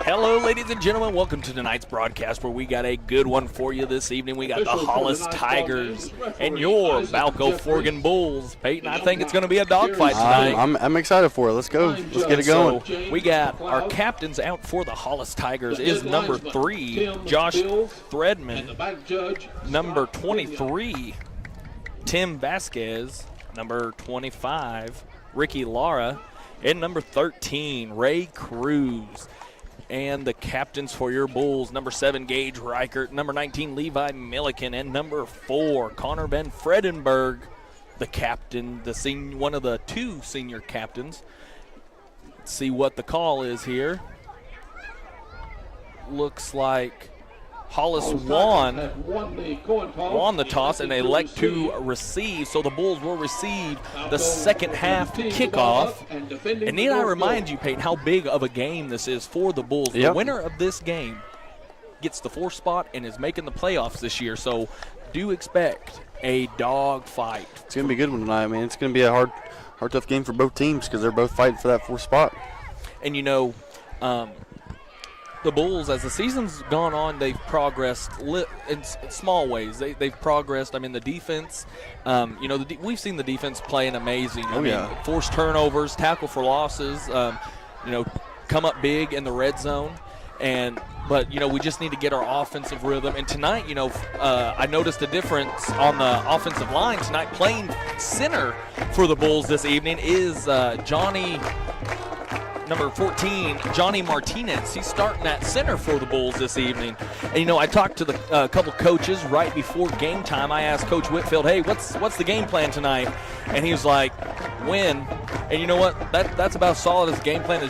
Hello, ladies and gentlemen. Welcome to tonight's broadcast where we got a good one for you this evening. We got the Hollis Tigers and your Balko-Forgan Bulls. Peyton, I think it's going to be a dogfight tonight. I'm excited for it. Let's go. Let's get it going. So we got our captains out for the Hollis Tigers is number 3, Josh Threadman. Number 23, Tim Vasquez. Number 25, Ricky Lara. And number 13, Ray Cruz. And the captains for your Bulls, number 7, Gage Reichert, number 19, Levi Milliken, and number 4, Connor Van Fredenberg, the captain, one of the 2 senior captains. Let's see what the call is here. Looks like Hollis won the toss and they elect to receive. So the Bulls will receive the second half kickoff. And need I remind you, Peyton, how big of a game this is for the Bulls. Yep. The winner of this game gets the 4th spot and is making the playoffs this year. So do expect a dog fight. It's going to be a good one tonight. I mean, it's going to be a hard, tough game for both teams because they're both fighting for that 4th spot. And you know, the Bulls, as the season's gone on, they've progressed in small ways. They've progressed. I mean, the defense, we've seen the defense playing amazing. I mean, forced turnovers, tackle for losses, come up big in the red zone. But we just need to get our offensive rhythm. And tonight, I noticed a difference on the offensive line tonight. Playing center for the Bulls this evening is number 14, Johnny Martinez. He's starting at center for the Bulls this evening. And, I talked to the couple coaches right before game time. I asked Coach Whitfield, hey, what's the game plan tonight? And he was like, win. And you know what? That's about as solid as game plan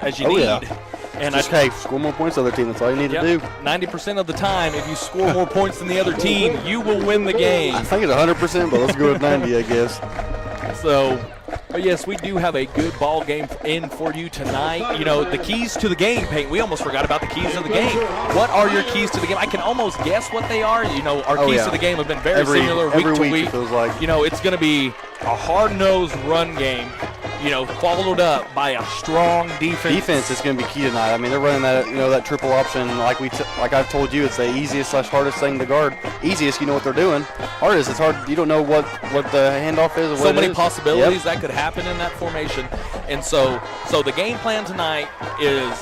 as you need. Yeah. And score more points than the other team. That's all you need to do. 90% of the time, if you score more points than the other team, you will win the game. I think it's 100%, but let's go with 90, I guess. So, but yes, we do have a good ball game in for you tonight. The keys to the game, Peyton. We almost forgot about the keys to the game. What are your keys to the game? I can almost guess what they are. Our keys to the game have been very similar week to week. It feels like. It's going to be a hard-nosed run game, followed up by a strong defense. Defense is going to be key tonight. I mean, they're running that, that triple option. Like I've told you, it's the easiest/hardest thing to guard. Easiest, you know what they're doing. Hardest, it's hard. You don't know what the handoff is. Or so many possibilities that could happen in that formation. And so the game plan tonight is,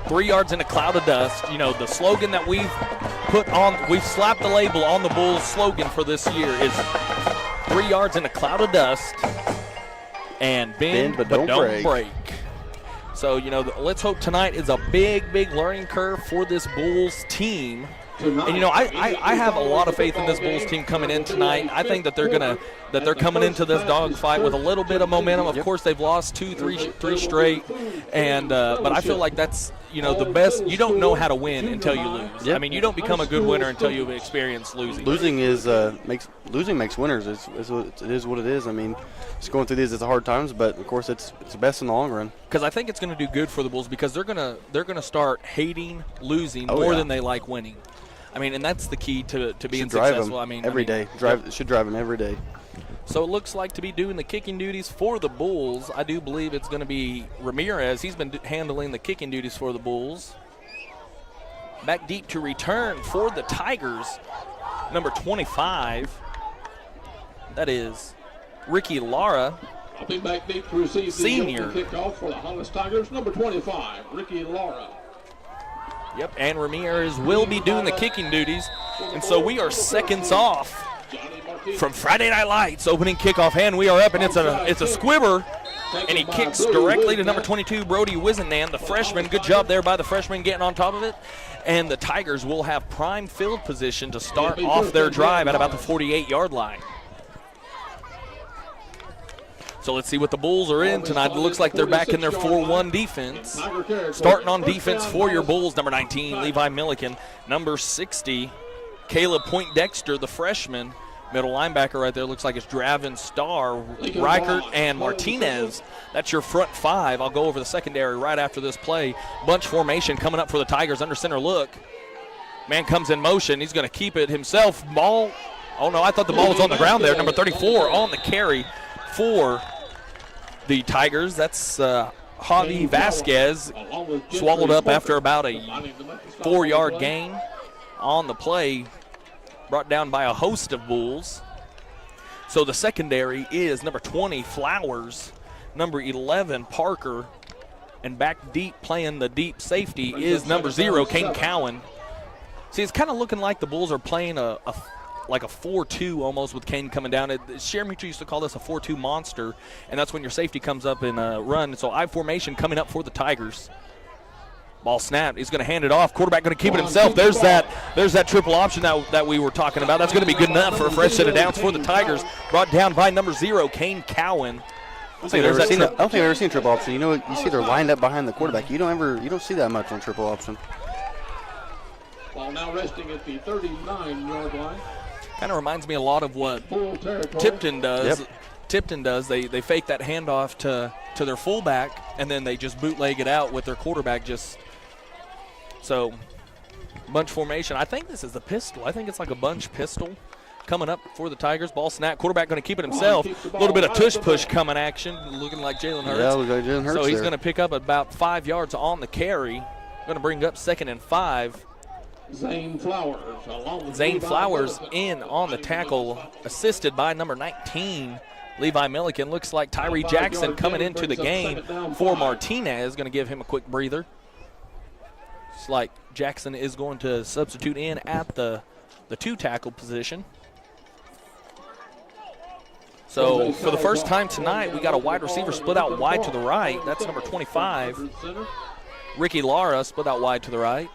3 yards in a cloud of dust. The slogan that we've slapped the label on the Bulls slogan for this year is 3 yards in a cloud of dust and bend but don't break. So, let's hope tonight is a big learning curve for this Bulls team. And, I have a lot of faith in this Bulls team coming in tonight. I think that they're coming into this dogfight with a little bit of momentum. Of course, they've lost three straight, and but I feel like that's the best. You don't know how to win until you lose. I mean, you don't become a good winner until you've experienced losing. Losing makes winners. It is what it is. I mean, just going through these, it's hard times, but of course, it's the best in the long run. Because I think it's going to do good for the Bulls because they're gonna start hating losing more than they like winning. I mean, and that's the key to being successful. Every day. It should drive them every day. So it looks like to be doing the kicking duties for the Bulls. I do believe it's going to be Ramirez. He's been handling the kicking duties for the Bulls. Back deep to return for the Tigers, number 25. That is Ricky Lara, I'll be back deep to receive senior. The kickoff for the Hollis Tigers, number 25, Ricky Lara. Yep, and Ramirez will be doing the kicking duties. And so we are seconds off from Friday Night Lights opening kickoff hand. We are up, and it's a squibber, and he kicks directly to number 22, Brody Wisenand, the freshman. Good job there by the freshman getting on top of it. And the Tigers will have prime field position to start off their drive at about the 48-yard line. So let's see what the Bulls are in tonight. It looks like they're back in their 4-1 defense. Starting on defense for your Bulls, number 19, Levi Milliken. Number 60, Caleb Poindexter, the freshman. Middle linebacker right there looks like it's Draven Starr, Reichert, and Martinez. That's your front 5. I'll go over the secondary right after this play. Bunch formation coming up for the Tigers under center look. Man comes in motion. He's going to keep it himself. Ball. Oh, no, I thought the ball was on the ground there. Number 34 on the carry for the Tigers. That's Javi Vasquez swallowed up after about a 4-yard gain on the play, brought down by a host of Bulls. So the secondary is number 20, Flowers, number 11, Parker, and back deep playing the deep safety is number 0, Kane Cowan. See, it's kind of looking like the Bulls are playing like a 4-2 almost with Kane coming down. Share Mutual used to call this a 4-2 monster, and that's when your safety comes up in a run. So I formation coming up for the Tigers. Ball snapped. He's going to hand it off. Quarterback going to keep it himself. There's that triple option that we were talking about. That's going to be good enough for a fresh set of downs for the Tigers. Brought down by number 0, Kane Cowan. I don't think I've ever seen triple option. You know, you see they're lined up behind the quarterback. You don't see that much on triple option. Ball now resting at the 39-yard line. Kind of reminds me a lot of what Tipton does. Yep. Tipton does. They fake that handoff to their fullback, and then they just bootleg it out with their quarterback. So bunch formation. I think this is the pistol. I think it's like a bunch pistol coming up for the Tigers. Ball snap. Quarterback going to keep it himself. A little bit of tush push coming action, looking like Jalen Hurts. Yeah, looks like Jalen Hurts. So he's going to pick up about 5 yards on the carry. Going to bring up 2nd and 5. Zane Flowers in on the tackle, assisted by number 19, Levi Milliken. Looks like Tyree Jackson coming into the game for Martinez. Going to give him a quick breather. It's like Jackson is going to substitute in at the 2 tackle position. So for the first time tonight, we got a wide receiver split out wide to the right. That's number 25, Ricky Lara, split out wide to the right.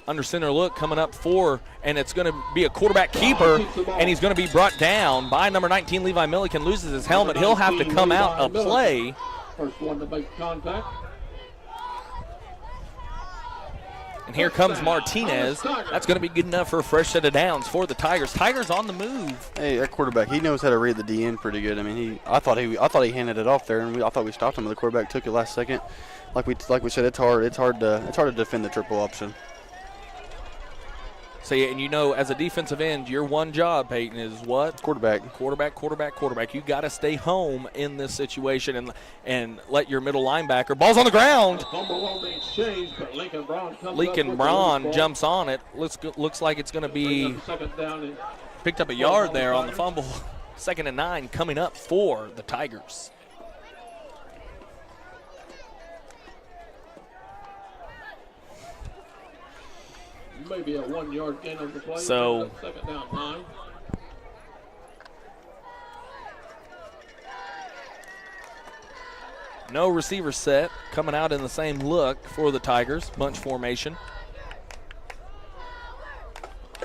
Under center look coming up for, and it's going to be a quarterback keeper, and he's going to be brought down by number 19, Levi Milliken. Loses his helmet. He'll have to come out of play. First one to make contact. And here comes Martinez. That's going to be good enough for a fresh set of downs for the Tigers. Tigers on the move. Hey, that quarterback, he knows how to read the DN pretty good. I mean, I thought he handed it off there, and I thought we stopped him, but the quarterback took it last second. Like we said, it's hard to defend the triple option. So, yeah, and you know, as a defensive end, your one job, Peyton, is what? Quarterback. You got to stay home in this situation and let your middle linebacker. Ball's on the ground. Lincoln Braun jumps on it. Looks like it's going to be picked up a yard there on the fumble. 2nd and 9 coming up for the Tigers. Maybe a 1-yard gain on the play. So 2nd down 9. No receiver set coming out in the same look for the Tigers. Bunch formation.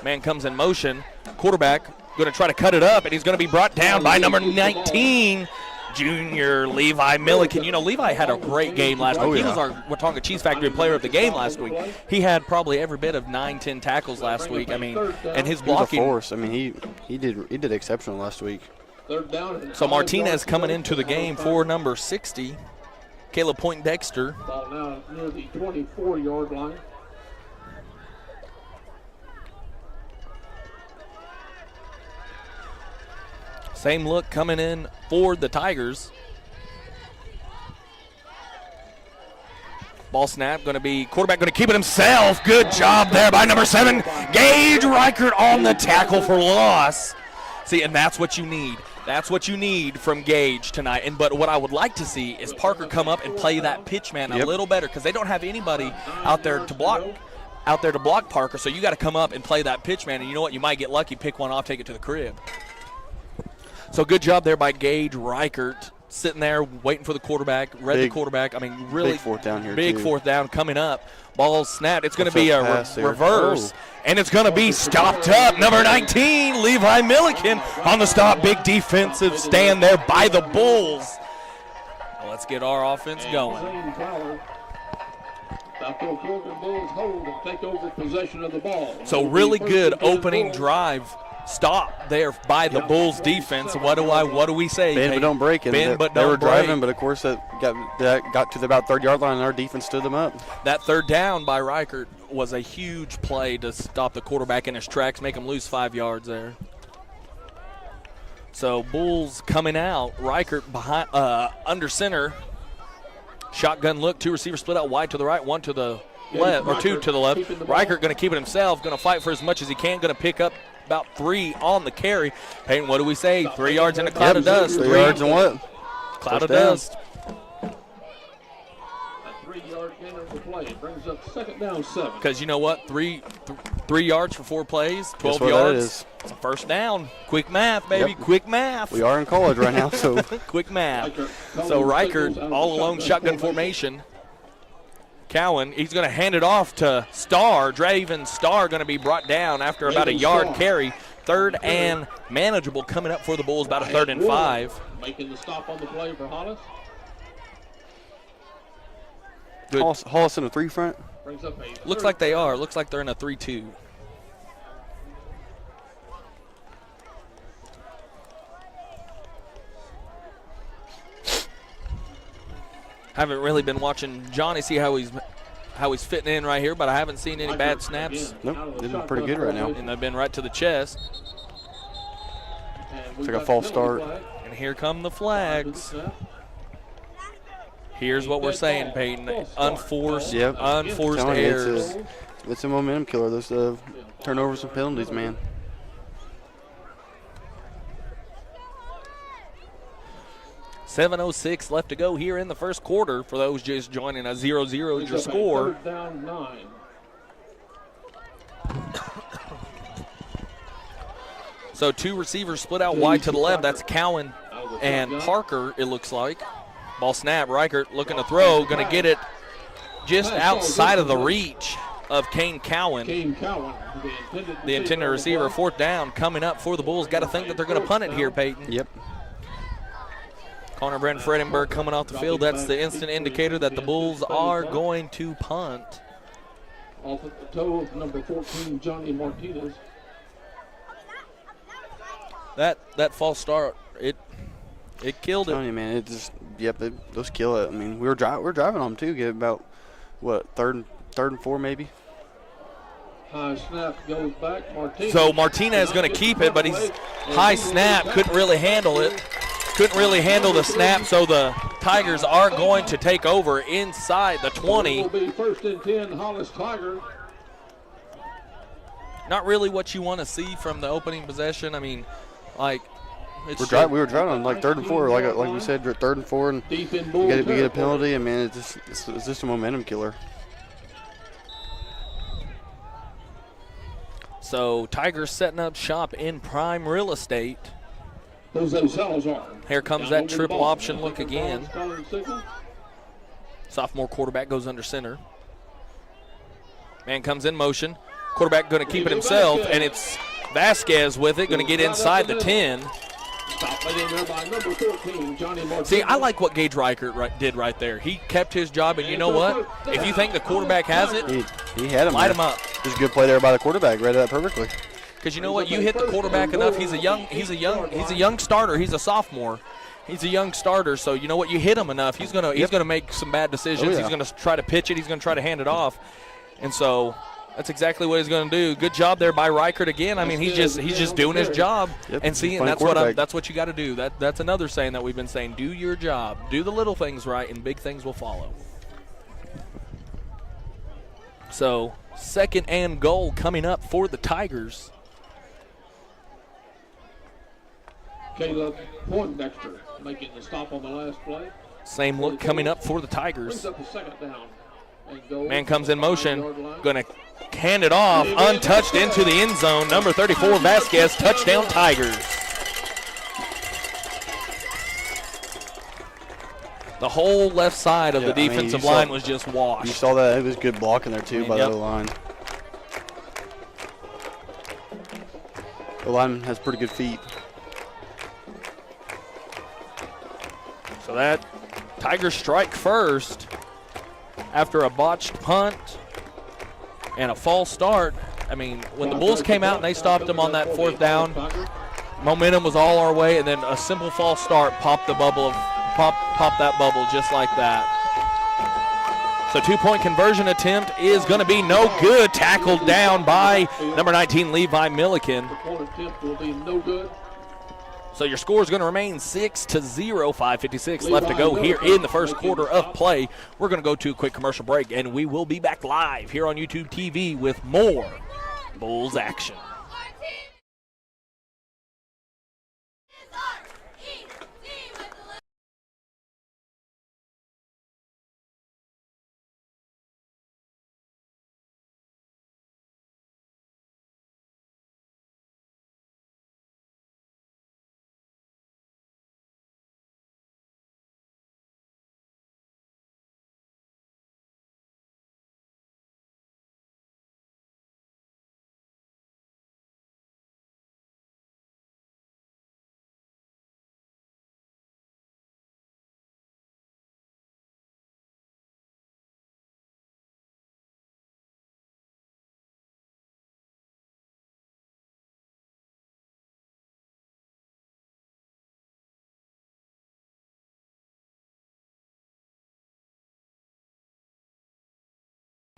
Man comes in motion. Quarterback going to try to cut it up, and he's going to be brought down by number 19, junior Levi Milliken. You know, Levi had a great game last week. He was our Watonga Cheese Factory player of the game last week. He had probably every bit of 9-10 tackles last week. I mean, and his blocking. He was a force. I mean, he did exceptional last week. So Martinez coming into the game for number 60, Caleb Point-Dexter. Ball now near the 24-yard line. Same look coming in for the Tigers. Ball snap, going to be quarterback going to keep it himself. Good job there by number 7, Gage Reichert on the tackle for loss. See, and that's what you need. That's what you need from Gage tonight. But what I would like to see is Parker come up and play that pitch man a little better, because they don't have anybody out there to block Parker. So you got to come up and play that pitch man. And you know what? You might get lucky, pick one off, take it to the crib. So good job there by Gage Reichert, sitting there waiting for the quarterback, the quarterback. I mean, really big 4th down here. Big too. 4th down coming up. Ball snapped. It's going to be a reverse, and it's going to be stopped up. Number 19, Levi Milliken on the stop. Big defensive stand there by the Bulls. Now let's get our offense going. Balko-Forgan Bulls hold and take over possession of the ball. So really good opening drive. Stop there by the Bulls defense. What do we say? Bend but don't break. Bend but don't break. They were driving, but of course that got to the about 3rd-yard line, and our defense stood them up. That 3rd down by Reichert was a huge play to stop the quarterback in his tracks, make him lose 5 yards there. So Bulls coming out. Reichert behind under center. Shotgun look, 2 receivers split out wide to the right, 1 to the left, or 2 to the left. Reichert going to keep it himself, going to fight for as much as he can, going to pick up about 3 on the carry. Peyton, what do we say? 3 yards in a cloud of dust. 3 yards and what? Cloud of dust. A 3-yard gain of the play. It brings up 2nd down 7. Because you know what? 3 yards for 4 plays, 12 Guess what yards. that is. It's a first down. Quick math, baby. Yep. Quick math. We are in college right now, so. Quick math. So Reichert, all alone shotgun formation. Cowan, he's going to hand it off to Starr. Draven Starr going to be brought down after about a yard carry. 3rd and manageable coming up for the Bulls, about a 3rd and 5. Making the stop on the play for Hollis. Good. Hollis in a 3 front. Brings up a Looks like they are. Looks like they're in a 3-2. Haven't really been watching Johnny see how he's fitting in right here, but I haven't seen any bad snaps. Nope, they've been pretty good right now. And they've been right to the chest. It's like a false start. And here come the flags. Here's what we're saying, Peyton. Unforced, Yep. unforced Telling you, errors. It's a momentum killer. Those turnovers and penalties, man. .706 left to go here in the first quarter for those just joining us. 0-0 is your score. 3rd down 9. So 2 receivers split out wide to the left. That's Cowan and Parker, it looks like. Ball snap. Reichert looking to throw. Going to get it just outside of the reach of Kane Cowan. The intended receiver. 4th down coming up for the Bulls. Got to think that they're going to punt it here, Peyton. Yep. Connor Brent Fredenberg coming off the field. That's the instant indicator that the Bulls are going to punt. Off at the toe of number 14, Johnny Martinez. That false start, it killed I'm telling it. you, man, those kill it. I mean, we're driving on them too. Get about what, third and 4 maybe. High snap goes back. Martinez. So Martinez is going to keep it, but he's high snap, couldn't really handle it. Couldn't really handle the snap, so the Tigers are going to take over inside the 20. It will be 1st and 10, Hollis Tigers. Not really what you want to see from the opening possession. I mean, like, We were driving on like 3rd and 4, like we said, 3rd and 4, and Deep in we get a penalty. I mean, it's just a momentum killer. So Tigers setting up shop in prime real estate. Here comes that triple option look again. Sophomore quarterback goes under center. Man comes in motion. Quarterback going to keep it himself, and it's Vasquez with it, going to get inside the 10. See, I like what Gage Reichert did right there. He kept his job, and you know what? If you think the quarterback has it, he had him. light him up. It was a good play there by the quarterback. Read that perfectly. Because you know what? You hit the quarterback enough. He's a young starter. He's a sophomore. He's a young starter, so you know what? You hit him enough, he's gonna make some bad decisions. Oh, yeah. He's gonna try to pitch it. He's gonna try to hand it off, and so that's exactly what he's gonna do. Good job there by Reichert again. I mean, he's just doing his job, Yep. and seeing that's what you got to do. That's another saying that we've been saying. Do your job. Do the little things right, and big things will follow. So 2nd and goal coming up for the Tigers. Caleb Poindexter making the stop on the last play. Same look coming up for the Tigers. Brings up a 2nd down. And goal Man comes in motion, going to hand it off, untouched into the end zone. Number 34, Vasquez, touchdown Tigers. The whole left side of the defensive line was just washed. You saw that. It was good blocking there, too, by the O-line. The line has pretty good feet. So that Tigers strike first after a botched punt and a false start. I mean, when the Bulls came out and they stopped them on that 4th down, momentum was all our way, and then a simple false start popped the bubble, popped that bubble just like that. So 2-point conversion attempt is going to be no good. Tackled down by number 19, Levi Milliken. The point attempt will be no good. So your score is going to remain 6-0, 5:56 left to go here in the first quarter of play. We're going to go to a quick commercial break, and we will be back live here on YouTube TV with more Bulls action.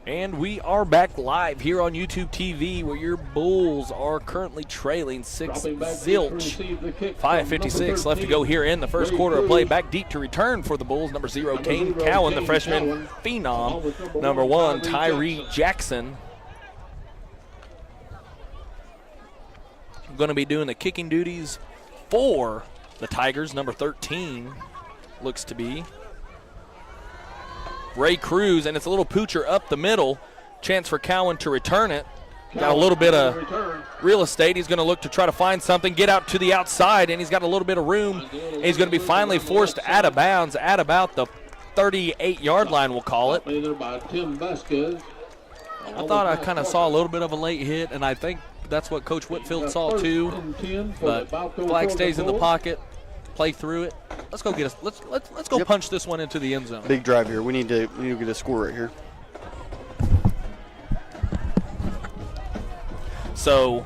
And we are back live here on YouTube TV where your Bulls are currently trailing 6-0. 5:56 left to go here in the first quarter of play. Back deep to return for the Bulls. Number 0, Kane Cowan, the freshman phenom. Number 1, Tyree Jackson. Going to be doing the kicking duties for the Tigers. Number 13 looks to be Ray Cruz, and it's a little poocher up the middle. Chance for Cowan to return it. Got a little bit of real estate. He's going to look to try to find something, get out to the outside, and he's got a little bit of room. And he's going to be finally forced out of bounds at about the 38-yard line, we'll call it. I thought I kind of saw a little bit of a late hit, and I think that's what Coach Whitfield saw too. But flag stays in the pocket. Play through it. Let's go get us. Let's go punch this one into the end zone. Big drive here. We need to get a score right here. So,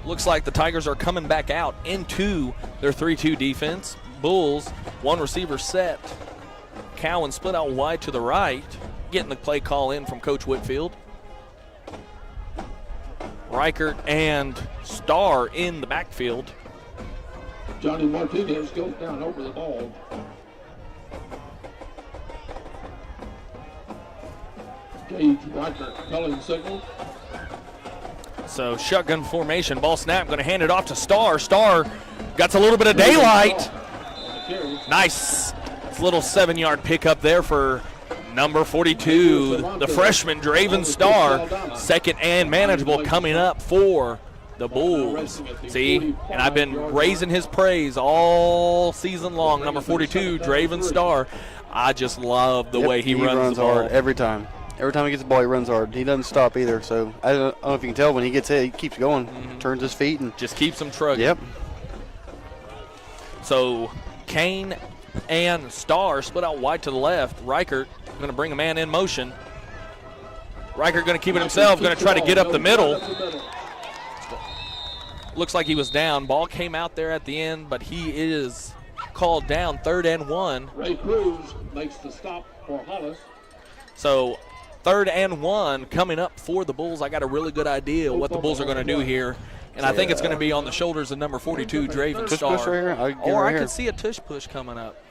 looks like the Tigers are coming back out into their 3-2 defense. Bulls, one receiver set. Cowan split out wide to the right, getting the play call in from Coach Whitfield. Reichert and Starr in the backfield. Johnny Martinez goes down over the ball. Gage Reichert calling signal. So shotgun formation, ball snap, going to hand it off to Starr. Starr got a little bit of daylight. Nice. It's a little 7-yard pickup there for number 42, the freshman Draven Starr. Second and manageable coming up for the Bulls. See, and I've been raising his praise all season long. Number 42, Draven Starr. I just love the way he runs the ball. Hard every time. Every time he gets the ball, he runs hard. He doesn't stop either. So I don't know if you can tell, when he gets hit, he keeps going, turns his feet, and just keeps him trucking. Yep. So Kane and Starr split out wide to the left. Reichert going to bring a man in motion. Reichert going to keep it himself, going to try to get up the middle. Looks like he was down. Ball came out there at the end, but he is called down. 3rd and 1. Ray Cruz makes the stop for Hollis. So 3rd and 1 coming up for the Bulls. I got a really good idea what the Bulls are going to do here, and I think it's going to be on the shoulders of number 42, Draven Starr. Push right here. Or I could see a tush push coming up.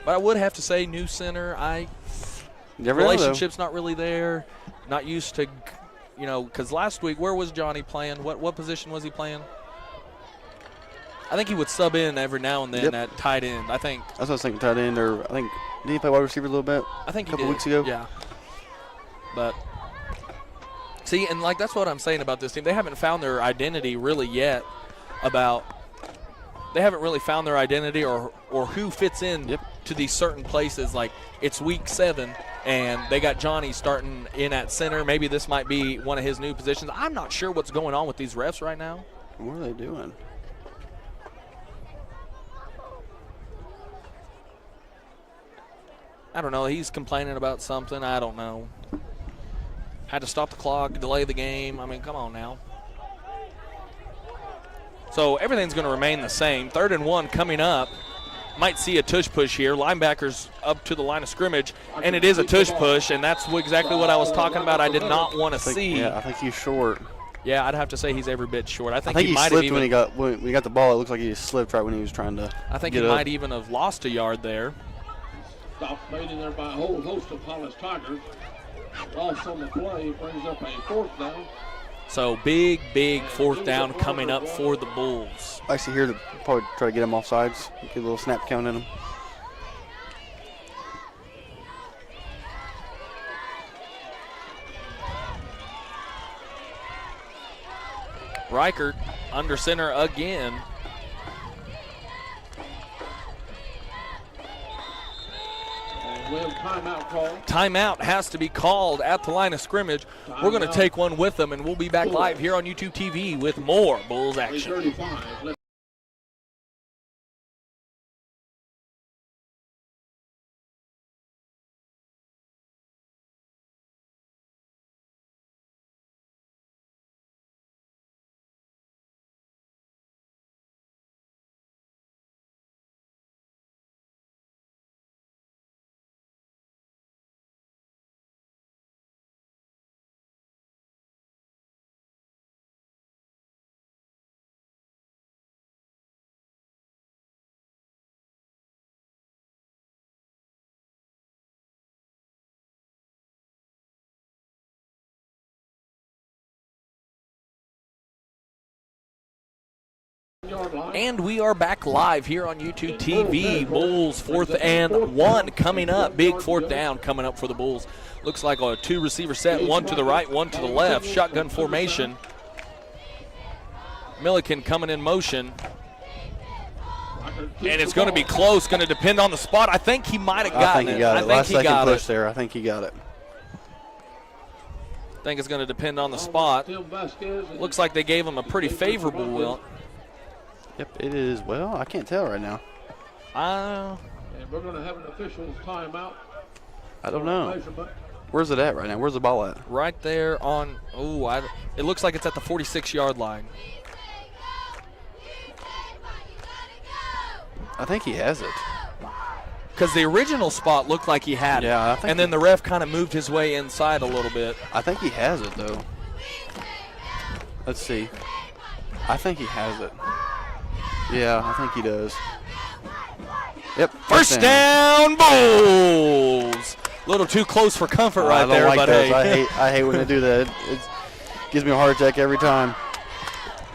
But I would have to say, new center, relationship's not really there. Not used to, because last week, where was Johnny playing? What position was he playing? I think he would sub in every now and then at tight end. I think. That's what I was thinking, tight end, or I think, did he play wide receiver a little bit? I think a couple weeks ago. Yeah. But see, and that's what I'm saying about this team. They haven't found their identity really yet. They haven't really found their identity or who fits in to these certain places. Like, it's week 7, and they got Johnny starting in at center. Maybe this might be one of his new positions. I'm not sure what's going on with these refs right now. What are they doing? I don't know. He's complaining about something. I don't know. Had to stop the clock, delay the game. I mean, come on now. So everything's going to remain the same. 3rd and 1 coming up. Might see a tush push here. Linebackers up to the line of scrimmage, and it is a tush push, and that's exactly what I was talking about. I did not want to see. Yeah, I think he's short. Yeah, I'd have to say he's every bit short. I think he might have slipped even, when he got the ball. It looks like he just slipped right when he was trying to. I think he might even have lost a yard there. Stop made in there by a whole host of Hollis Tigers. Loss on the play brings up a 4th down. So big 4th down coming up for the Bulls. Actually, here to probably try to get him off sides. Get a little snap count in him. Reichert under center again. And we have timeout call. Timeout has to be called at the line of scrimmage. We're going to take one with them, and we'll be back live here on YouTube TV with more Bulls action. 3:35. And we are back live here on YouTube TV. Bulls 4th and 1 coming up. Big 4th down coming up for the Bulls. Looks like a 2-receiver set, one to the right, one to the left. Shotgun formation. Milliken coming in motion. And it's going to be close, going to depend on the spot. I think he might have gotten it. I think he got it. Last second push it. there. I think he got it. I think it's going to depend on the spot. Looks like they gave him a pretty favorable will. Yep, it is. Well, I can't tell right now. And we're going to have an official's timeout. I don't know. Where's it at right now? Where's the ball at? Right there on, it looks like it's at the 46-yard line. I think he has it. Because the original spot looked like he had it. Yeah, I think and then the ref kind of moved his way inside a little bit. I think he has it, though. Let's see. I think he has it. Yeah, I think he does. Yep. First down, Bulls. A little too close for comfort right there, like but those. hey. I hate when they do that. It gives me a heart attack every time.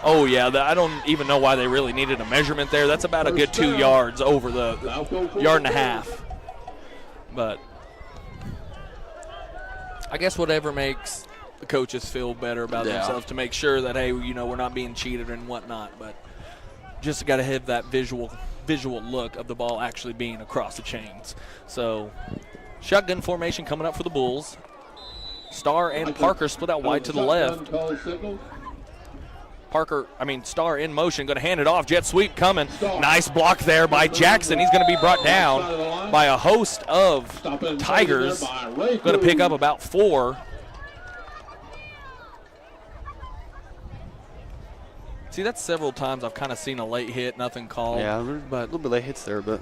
Oh, yeah, I don't even know why they really needed a measurement there. That's about a good 2 yards over the yard and a half. But I guess whatever makes the coaches feel better about themselves to make sure that, hey, we're not being cheated and whatnot. But just got to have that visual look of the ball actually being across the chains. So shotgun formation coming up for the Bulls. Star and Parker split out wide to the left. Star in motion, going to hand it off. Jet sweep coming. Nice block there by Jackson. He's going to be brought down by a host of Tigers. Going to pick up about 4. See, that's several times I've kind of seen a late hit, nothing called. Yeah, but a little bit late hits there, but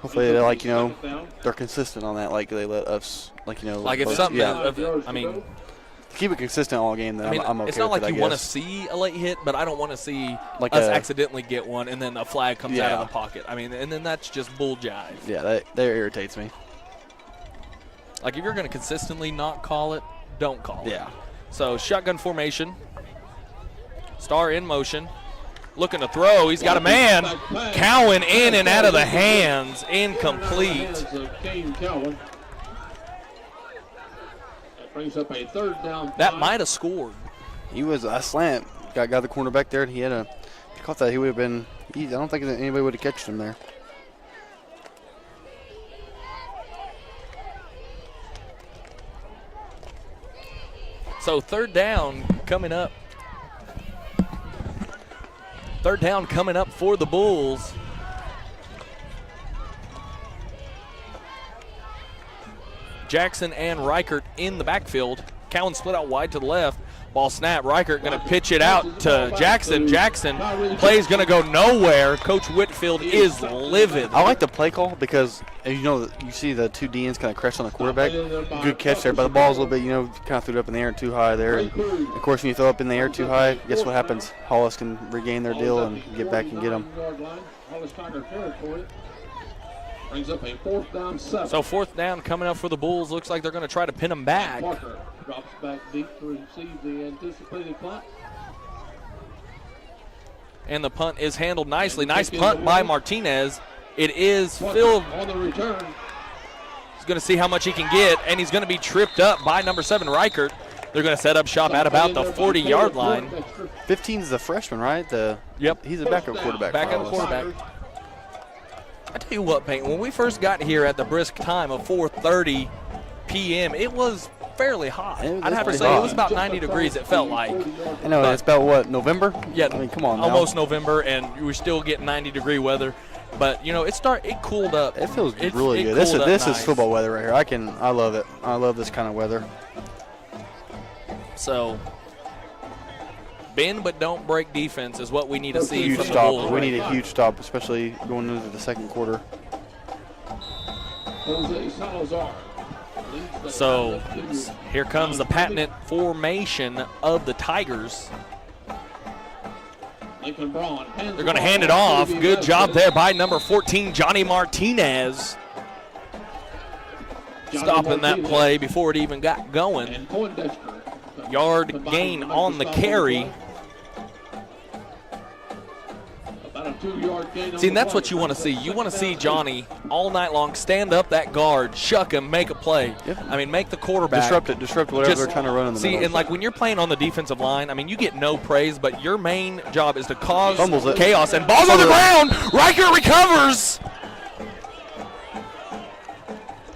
hopefully they're they're consistent on that. Like they let us, like if something, keep it consistent all game, then I'm okay. It's not with like it, you want to see a late hit, but I don't want to see us accidentally get one and then a flag comes out of the pocket. And then that's just bull jive. Yeah, that irritates me. Like if you're going to consistently not call it, don't call it. Yeah. So shotgun formation. Star in motion. Looking to throw. He's got a man. Cowan in and out of the hands. Incomplete. Brings up a 3rd down. That might have scored. He was a slant. Got the cornerback there, and he caught that. He would have been. I don't think that anybody would have catched him there. So 3rd down coming up. 3rd down coming up for the Bulls. Jackson and Reichert in the backfield. Cowan split out wide to the left. Ball snap. Reichert going to pitch it out to Jackson. Jackson play's going to go nowhere. Coach Whitfield is livid. I like the play call because, you know, you see the two DNs kind of crash on the quarterback. Good catch there, but the ball's a little bit, you know, kind of threw it up in the air too high there. And of course, when you throw up in the air too high, guess what happens? Hollis can regain their deal and get back and get them. Hollis Tiger territory. Brings up a 4th down 7. So 4th down coming up for the Bulls. Looks like they're going to try to pin them back. Parker drops back deep to receive the anticipated punt. And the punt is handled nicely. Nice punt by Martinez. It is filled. On the return. He's going to see how much he can get, and he's going to be tripped up by number 7, Reichert. They're going to set up shop at about the 40-yard line. 15 is the freshman, right? Yep. He's a backup quarterback. Backup quarterback. I tell you what, Peyton, when we first got here at the brisk time of 4:30 p.m., it was fairly hot. I'd have to say it was about 90 degrees, it felt like. I know, it's about what, November? Yeah, I mean, come on now. almost November, and we're still getting 90-degree weather. But, you know, it cooled up. It feels really good. This nice. is football weather right here. I love it. I love this kind of weather. So, bend but don't break defense is what we need to see Huge from the stop. Bulls. We need a huge stop, especially going into the second quarter. Jose Salazar. So, here comes the patented formation of the Tigers. They're going to hand it off. Good job there by number 14, Johnny Martinez. Stopping that play before it even got going. Yard gain on the carry. See, and that's what you want to see. You want to see Johnny all night long stand up that guard, shuck him, make a play. Yep. I mean, make the quarterback. Disrupt whatever they're trying to run in the middle. See, and like when you're playing on the defensive line, I mean, you get no praise, but your main job is to cause Fumbles it. chaos. And ball's on the ground. Riker recovers.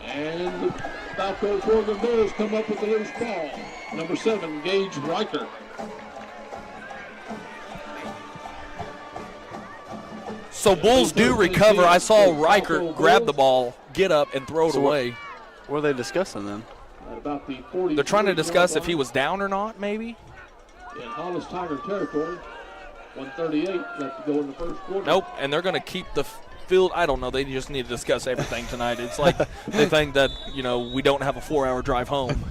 And the Balko-Forgan Bulls come up with the loose ball. Number 7, Gage Riker. So Bulls do recover. I saw Riker grab the ball, get up, and throw it away. What are they discussing then? At about the 40. They're trying to discuss if he was down or not, maybe. In Hollis Tiger territory. 138 left to go in the first quarter. Nope, and they're going to keep the field. I don't know. They just need to discuss everything tonight. It's like they think that, you know, we don't have a 4-hour drive home.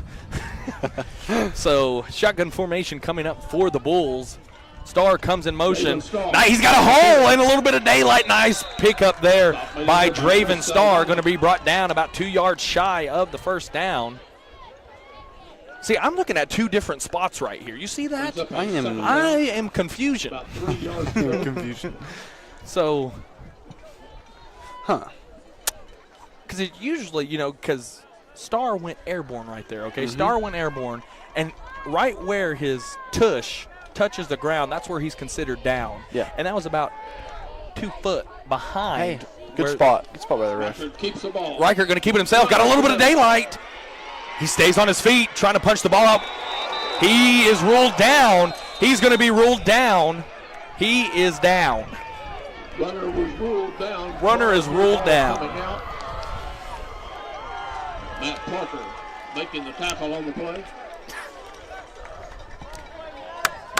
So shotgun formation coming up for the Bulls. Star comes in motion. Now he's got a hole and a little bit of daylight. Nice pickup there by Draven Star. Going to be brought down about 2 yards shy of the first down. See, I'm looking at 2 different spots right here. You see that? I am confusion. About 3 yards. confusion. So, Huh. because it usually, you know, because Star went airborne right there, okay? Star went airborne, and right where his tush touches the ground, that's where he's considered down. Yeah. And that was about 2 foot behind. Hey, good spot. Good spot by the ref. Keeps the ball. Riker going to keep it himself. Got a little bit of daylight. He stays on his feet, trying to punch the ball up. He is ruled down. He's going to be ruled down. He is down. Runner was ruled down. Runner is ruled down. Coming out. Matt Parker making the tackle on the play.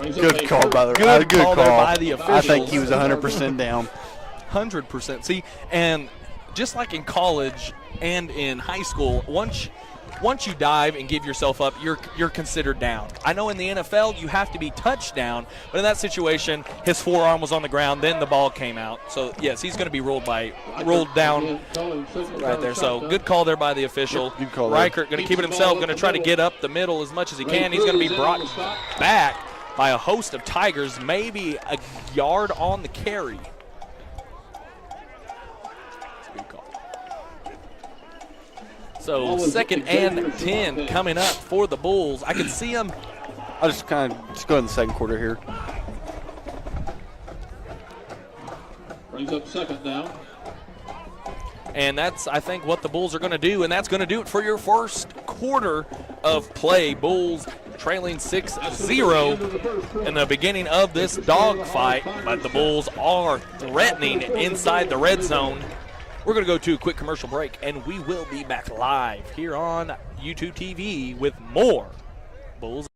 Good call by the ref. Good Good call call. there by the I think officials. he was 100% down. 100%. See, and just like in college and in high school, once you dive and give yourself up, you're considered down. I know in the NFL you have to be touchdown, but in that situation, his forearm was on the ground, then the ball came out. So yes, he's going to be ruled down right there. So good call there by the official. Good call there. Reichert going to keep it himself, going to try to get up the middle as much as he can. He's going to be brought back by a host of Tigers, maybe a yard on the carry. So second and 10 coming up for the Bulls. I can see them. I'll just kind of go in the second quarter here. Brings up second down. And that's, I think, what the Bulls are going to do. And that's going to do it for your first quarter of play. Bulls trailing 6-0 in the beginning of this dogfight. But the Bulls are threatening inside the red zone. We're going to go to a quick commercial break, and we will be back live here on YouTube TV with more Bulls.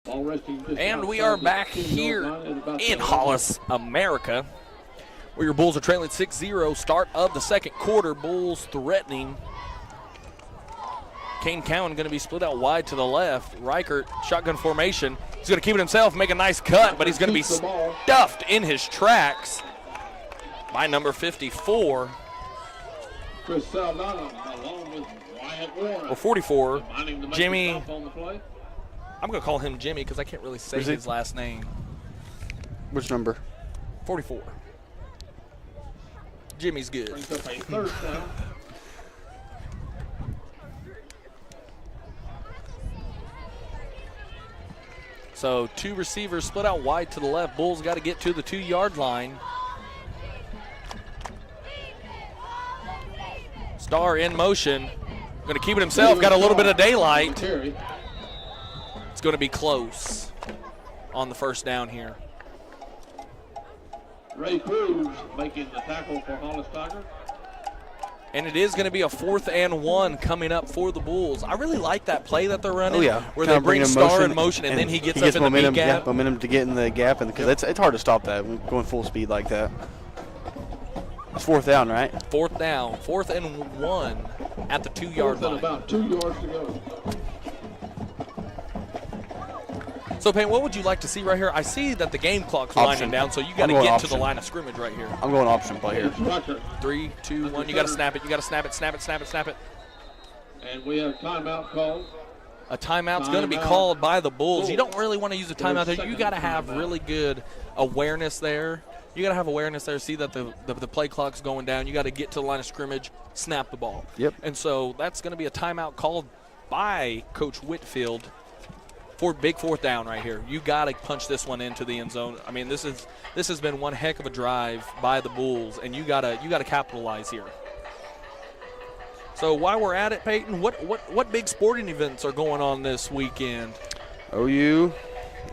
Ball resting just And we outside are the back 10-yard here line at about in the Hollis, America, where your Bulls are trailing 6-0. Start of the second quarter, Bulls threatening. Kane Cowan going to be split out wide to the left. Reichert, shotgun formation. He's going to keep it himself, make a nice cut, but he's going to be stuffed in his tracks by number 54. Chris Saldana along with Wyatt Warren. Or 44, Combining to make Jimmy. the stop on the play. I'm going to call him Jimmy because I can't really say Is he? his last name. Which number? 44. Jimmy's good. Brings up a third down. So 2 receivers split out wide to the left. Bulls got to get to the 2-yard line. Starr in motion. Going to keep it himself. Got a little bit of daylight. Carry. It's going to be close on the first down here. Ray Cruz making the tackle for Hollis Tiger. And it is going to be a 4th and 1 coming up for the Bulls. I really like that play that they're running. Oh, yeah. Where Kinda they bring bring him Starr in motion and then he gets up in momentum, the B gap. Yeah, momentum to get in the gap, and because it's hard to stop that going full speed like that. It's 4th down, right? 4th down. 4th and 1 at the 2-yard Fourth and line. about 2 yards to go. So, Payne, what would you like to see right here? I see that the game clock's winding Option. down, so you got to I'm going get to the option. line of scrimmage right here. I'm going option play here. It's Rucker. 3, 2, 1. You got to snap it. You got to snap it, snap it, snap it, snap it. And we have timeout called. A timeout's going to be Timeout. called by the Bulls. You don't really want to use a Their timeout there. You second got to have timeout. really good awareness there. You got to have awareness there. See that the play clock's going down. You got to get to the line of scrimmage, snap the ball. Yep. And so that's going to be a timeout called by Coach Whitfield for big 4th down right here. You got to punch this one into the end zone. I mean, this has been one heck of a drive by the Bulls, and you got to capitalize here. So while we're at it, Peyton, what big sporting events are going on this weekend? OU.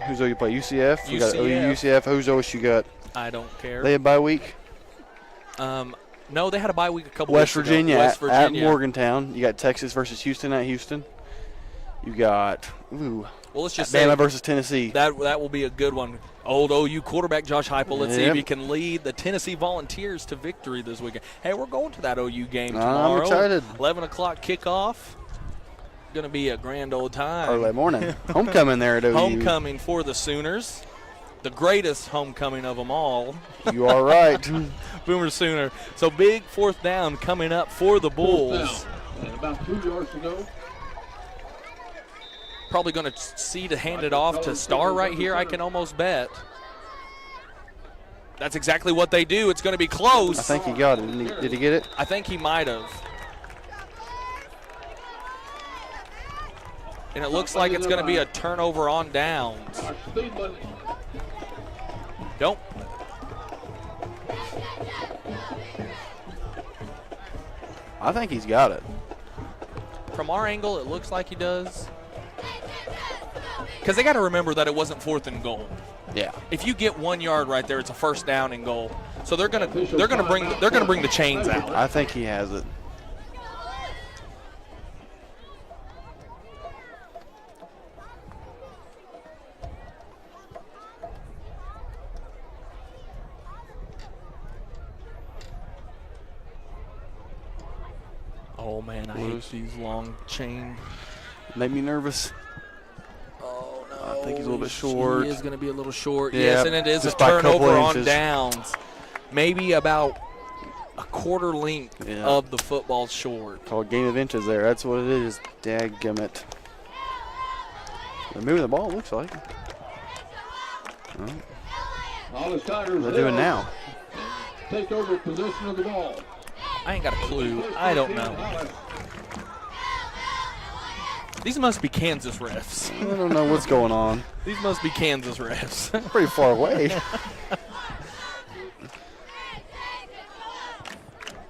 Who's OU play? UCF. We got OU, UCF. UCF. Who's OSU got? I don't care. They had bye week. No, they had a bye week a couple West weeks Virginia, ago. West at Virginia. Morgantown. You got Texas versus Houston at Houston. You got Well, let's just say Bama versus Tennessee. that will be a good one. Old OU quarterback Josh Heupel. Let's see if Yep. he can lead the Tennessee Volunteers to victory this weekend. Hey, we're going to that OU game I'm tomorrow. excited. 11 o'clock kickoff. Going to be a grand old time. Early morning. Homecoming there at OU. Homecoming for the Sooners. The greatest homecoming of them all. You are right. Boomer Sooner. So big 4th down coming up for the Bulls. 4th down. And about 2 yards to go. Probably going to see to hand it off to Starr right here, I can almost bet. That's exactly what they do. It's going to be close. I think he got it. Did he get it? I think he might have. And it looks like it's going to be a turnover on downs. Our speed limit. Nope. I think he's got it. From our angle, it looks like he does. Because they got to remember that it wasn't 4th and goal. Yeah. If you get 1 yard right there, it's a 1st down and goal. So they're gonna bring the chains out. I think he has it. Oh man, I hate these long chain. Made me nervous. Oh no! I think he's a little bit short. He is going to be a little short. Yeah, Yes, and it is a just by a couple turnover on inches. downs. Maybe about a quarter length Yeah. of the football short. Called game of inches there. That's what it is. Dadgummit. They're moving the ball, it looks like. Well, Hollis Tigers. they're doing now. Take over possession of the ball. I ain't got a clue. I don't know. Hollis. These must be Kansas refs. I don't know what's going on. These must be Kansas refs. Pretty far away.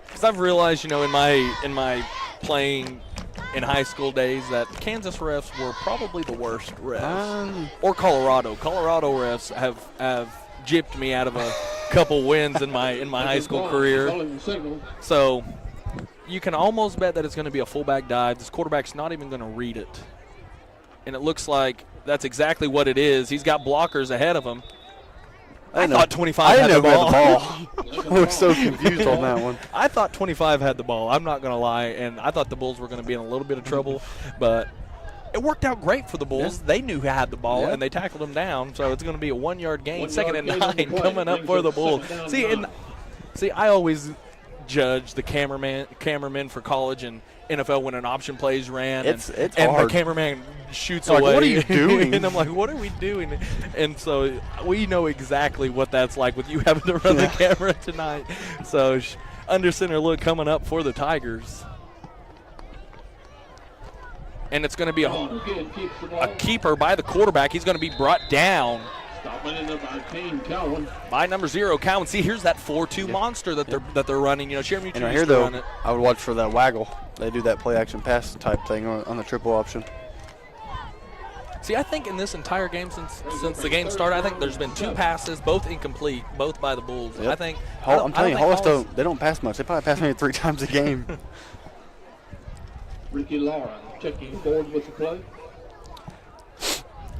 Because I've realized, in my playing in high school days that Kansas refs were probably the worst refs. Or Colorado. Colorado refs have gypped me out of a couple wins in my high school career. Calling the signal. So you can almost bet that it's going to be a fullback dive. This quarterback's not even going to read it. And it looks like That's exactly what it is. He's got blockers ahead of him. I know. thought 25 I had didn't the know who ball. had the ball. I was so confused on that one. I thought 25 had the ball. I'm not going to lie, and I thought the Bulls were going to be in a little bit of trouble, but it worked out great for the Bulls. They knew who had the ball, and they tackled him down, so it's going to be a 1-yard gain. 2nd and 9 coming up for the Bulls. See, I always judge the cameramen for college and NFL when an option plays ran, It's and hard. the cameraman shoots Like, away. what are you doing? And I'm like, what are we doing? And so we know exactly what that's like with you having to run the camera tonight. So under center look coming up for the Tigers. And it's going to be a keeper by the quarterback. He's going to be brought down by number 0, Cowan. See, here's that 4-2 monster that they're running. You know, Sherman And right here, though, I would watch for that waggle. They do that play action pass type thing on the triple option. See, I think in this entire game since the game started, I think there's been 2 passes, both incomplete, both by the Bulls. Yep. I think I'm telling you, Hollis don't pass much. They probably pass maybe 3 times a game. Ricky Laura checking forward with the play.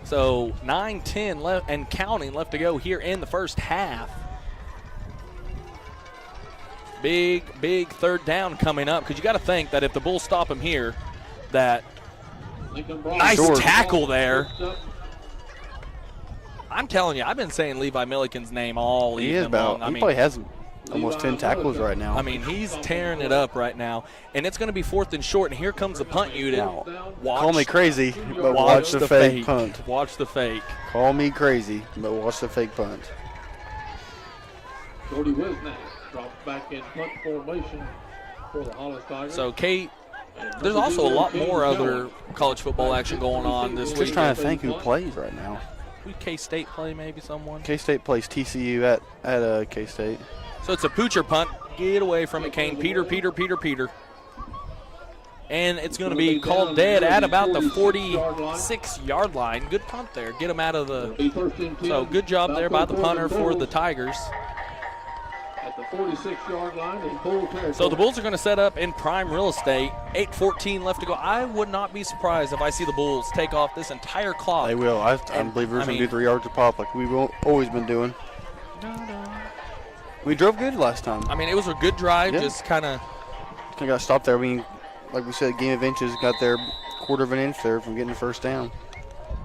So 9-10 left and counting left to go here in the first half. Big 3rd down coming up, because you got to think that if the Bulls stop him here, that nice tackle there. I'm telling you, I've been saying Levi Milliken's name all evening long. He probably has almost 10 tackles right now. I mean, he's tearing it up right now. And it's going to be 4th and short, and here comes the punt unit. Call me crazy, but watch the fake punt. Watch the fake. Call me crazy, but watch the fake punt. Cody Wisnack drops back in punt formation for the Hollis Tigers. So, Kate, there's also a lot more other college football action going on this week. Just trying to think who plays right now. Who K-State play, maybe someone? K-State plays TCU at K-State. So it's a poocher punt. Get away from it, Kane. Peter. And it's going to be called dead at about the 46-yard line. Good punt there. Get him out of the – so good job there by the punter for the Tigers. At the 46-yard line in full territory. So the Bulls are going to set up in prime real estate. 8:14 left to go. I would not be surprised if I see the Bulls take off this entire clock. They will. I believe they're going to do 3 yards a pop like we've always been doing. We drove good last time. I mean, it was a good drive, just kind of got stopped there. Like we said, game of inches, got there 1/4 of an inch there from getting the first down.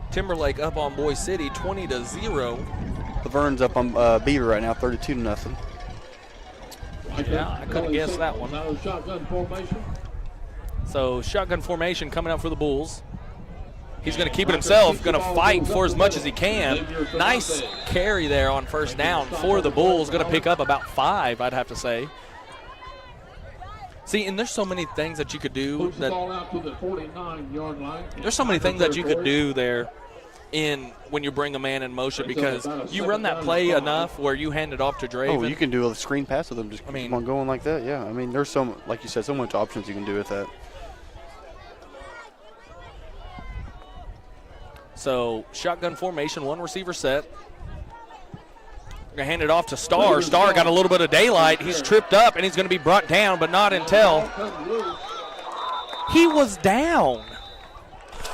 Timberlake up on Boy City, 20-0. Laverne's up on Beaver right now, 32-0. Yeah, I couldn't guess that one. Shotgun formation. So shotgun formation coming out for the Bulls. He's going to keep it himself, going to fight for as much as he can. Nice carry there on first down for the Bulls. Going to pick up about 5, I'd have to say. See, and there's so many things that you could do. There's so many things that you could do there when you bring a man in motion, because you run that play enough where you hand it off to Draven. Oh, you can do a screen pass with them. Just keep on going like that. Yeah, I mean, there's like you said, so much options you can do with that. So shotgun formation, 1 receiver set. We're going to hand it off to Starr. Starr got a little bit of daylight. He's tripped up, and he's going to be brought down, but not until he was down.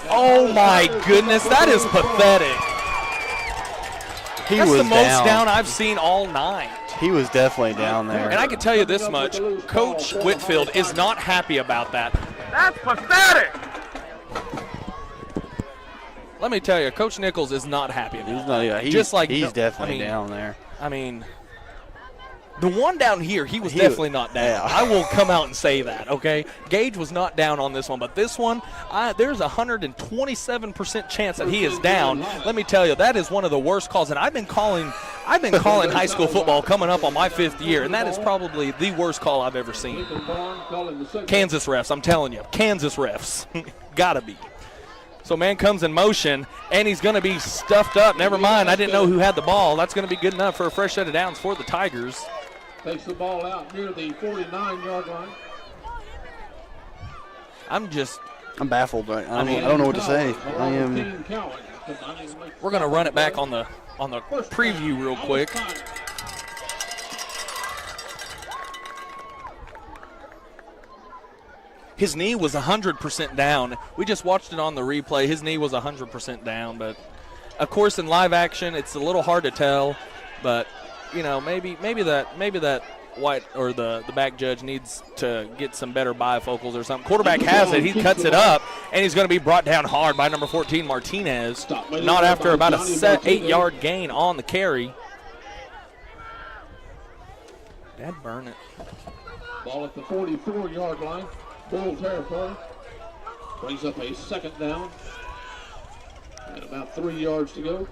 Oh, my goodness. That is pathetic. That's the most down I've seen all night. He was definitely down there. And I can tell you this much. Coach Whitfield is not happy about that. That's pathetic. Let me tell you, Coach Nichols is not happy about that. He's definitely down there. I mean, the one down here, he was definitely not down. Yeah. I will come out and say that, okay? Gage was not down on this one, but this one, there's a 127% chance that he is down. Let me tell you, that is one of the worst calls, and I've been calling high school football coming up on my 5th year, and that is probably the worst call I've ever seen. Kansas refs, I'm telling you, Kansas refs. Gotta be. So man comes in motion, and he's going to be stuffed up. Never mind, I didn't know who had the ball. That's going to be good enough for a fresh set of downs for the Tigers. Takes the ball out near the 49-yard line. I'm baffled. I don't know what to say. We're going to run it back on the preview real quick. his knee was 100% down. We just watched it on the replay. His knee was 100% down, but of course in live action it's a little hard to tell. But you know, maybe that white or the back judge needs to get some better bifocals or something. Quarterback has it. He cuts it up, and he's going to be brought down hard by number 14 Martinez. Not after about a 8-yard gain on the carry. Dad burn it. Ball at the 44-yard line. Bull territory. Brings up a second down. And about 3 yards to go.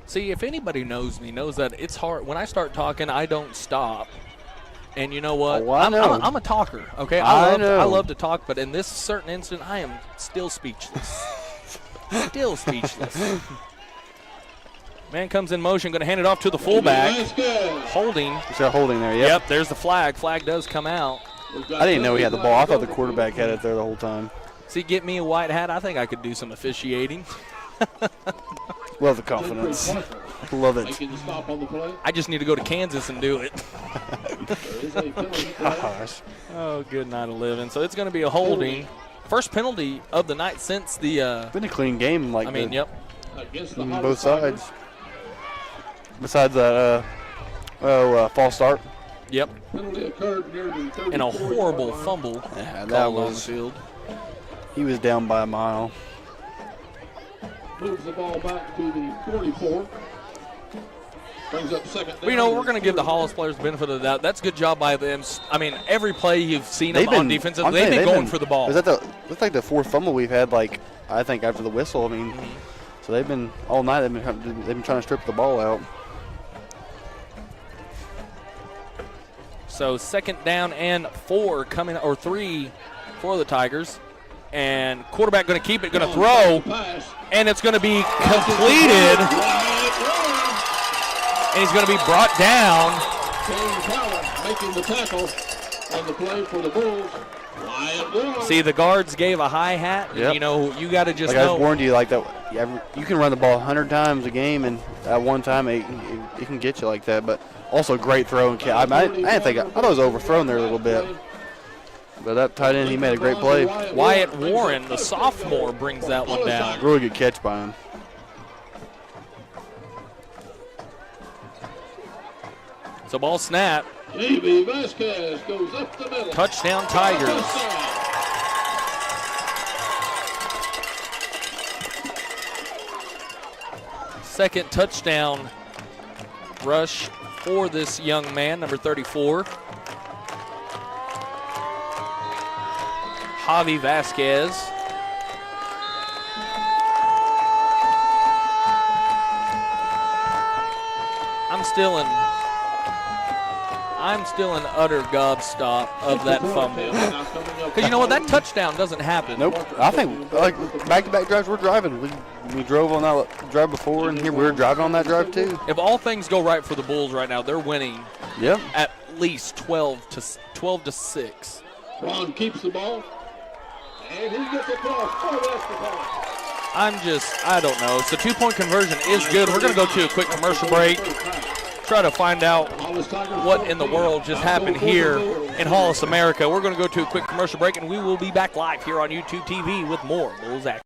See, if anybody knows me, knows that it's hard. When I start talking, I don't stop. And you know what? Oh, I know. I'm a talker, okay? I I love to talk, but in this certain instant, I am still speechless. Still speechless. Man comes in motion, going to hand it off to the fullback. Holding. Is there holding there? Yep. Yep, there's the flag. Flag does come out. I didn't know he had the ball. I thought the quarterback had it there the whole time. See, get me a white hat. I think I could do some officiating. Love the confidence. Love it. Making the stop on the play. I just need to go to Kansas and do it. There is a penalty flag. Gosh. Oh, good night of living. So it's going to be a holding. First penalty of the night since the Been a clean game, like yep. Against the on Hollis both Tigers. sides. Besides that, false start. Yep. Penalty occurred near the 34-yard And a horrible line. fumble Yeah, that called on the was. field. He was down by a mile. Moves the ball back to the 44. Brings up second down. Well, you know, we're going to give the Hollis players the benefit of the doubt. That's a good job by them. I mean, every play you've seen them on defensive, they've been going for the ball. Was that that's like the fourth fumble we've had, like, I think, after the whistle. I mean, so they've been, all night, they've been trying to strip the ball out. So second down and 4 coming, or 3 for the Tigers. And quarterback going to keep it, going to throw, and it's going to be completed. And he's going to be brought down. James Howard making the tackle on the play for the Bulls. See, the guards gave a high hat. Yep. You know, you got to just Like I know. just warned you, like that. You can run the ball 100 times a game, and at one time it can get you like that. But also great throw and I thought it was overthrown there a little bit. But that tight end, he made a great play. Wyatt Warren, the sophomore, brings that one down. Really good catch by him. So ball snap. J.B. Vasquez goes up the middle. Touchdown Tigers. Second touchdown rush for this young man, number 34. Javi Vasquez. I'm still in utter gobstop of that fumble. Because you know what? That touchdown doesn't happen. Nope. I think like back-to-back drives we're driving. We drove on that drive before, and here we were driving on that drive too. If all things go right for the Bulls right now, they're winning Yep. at least 12 to 6. Ron keeps the ball. And he gets across for the rest of the ball. I don't know. So 2-point conversion is good. We're going to go to a quick commercial break. Try to find out what in the world just happened here in Hollis, America. We're going to go to a quick commercial break, and we will be back live here on YouTube TV with more Bulls action.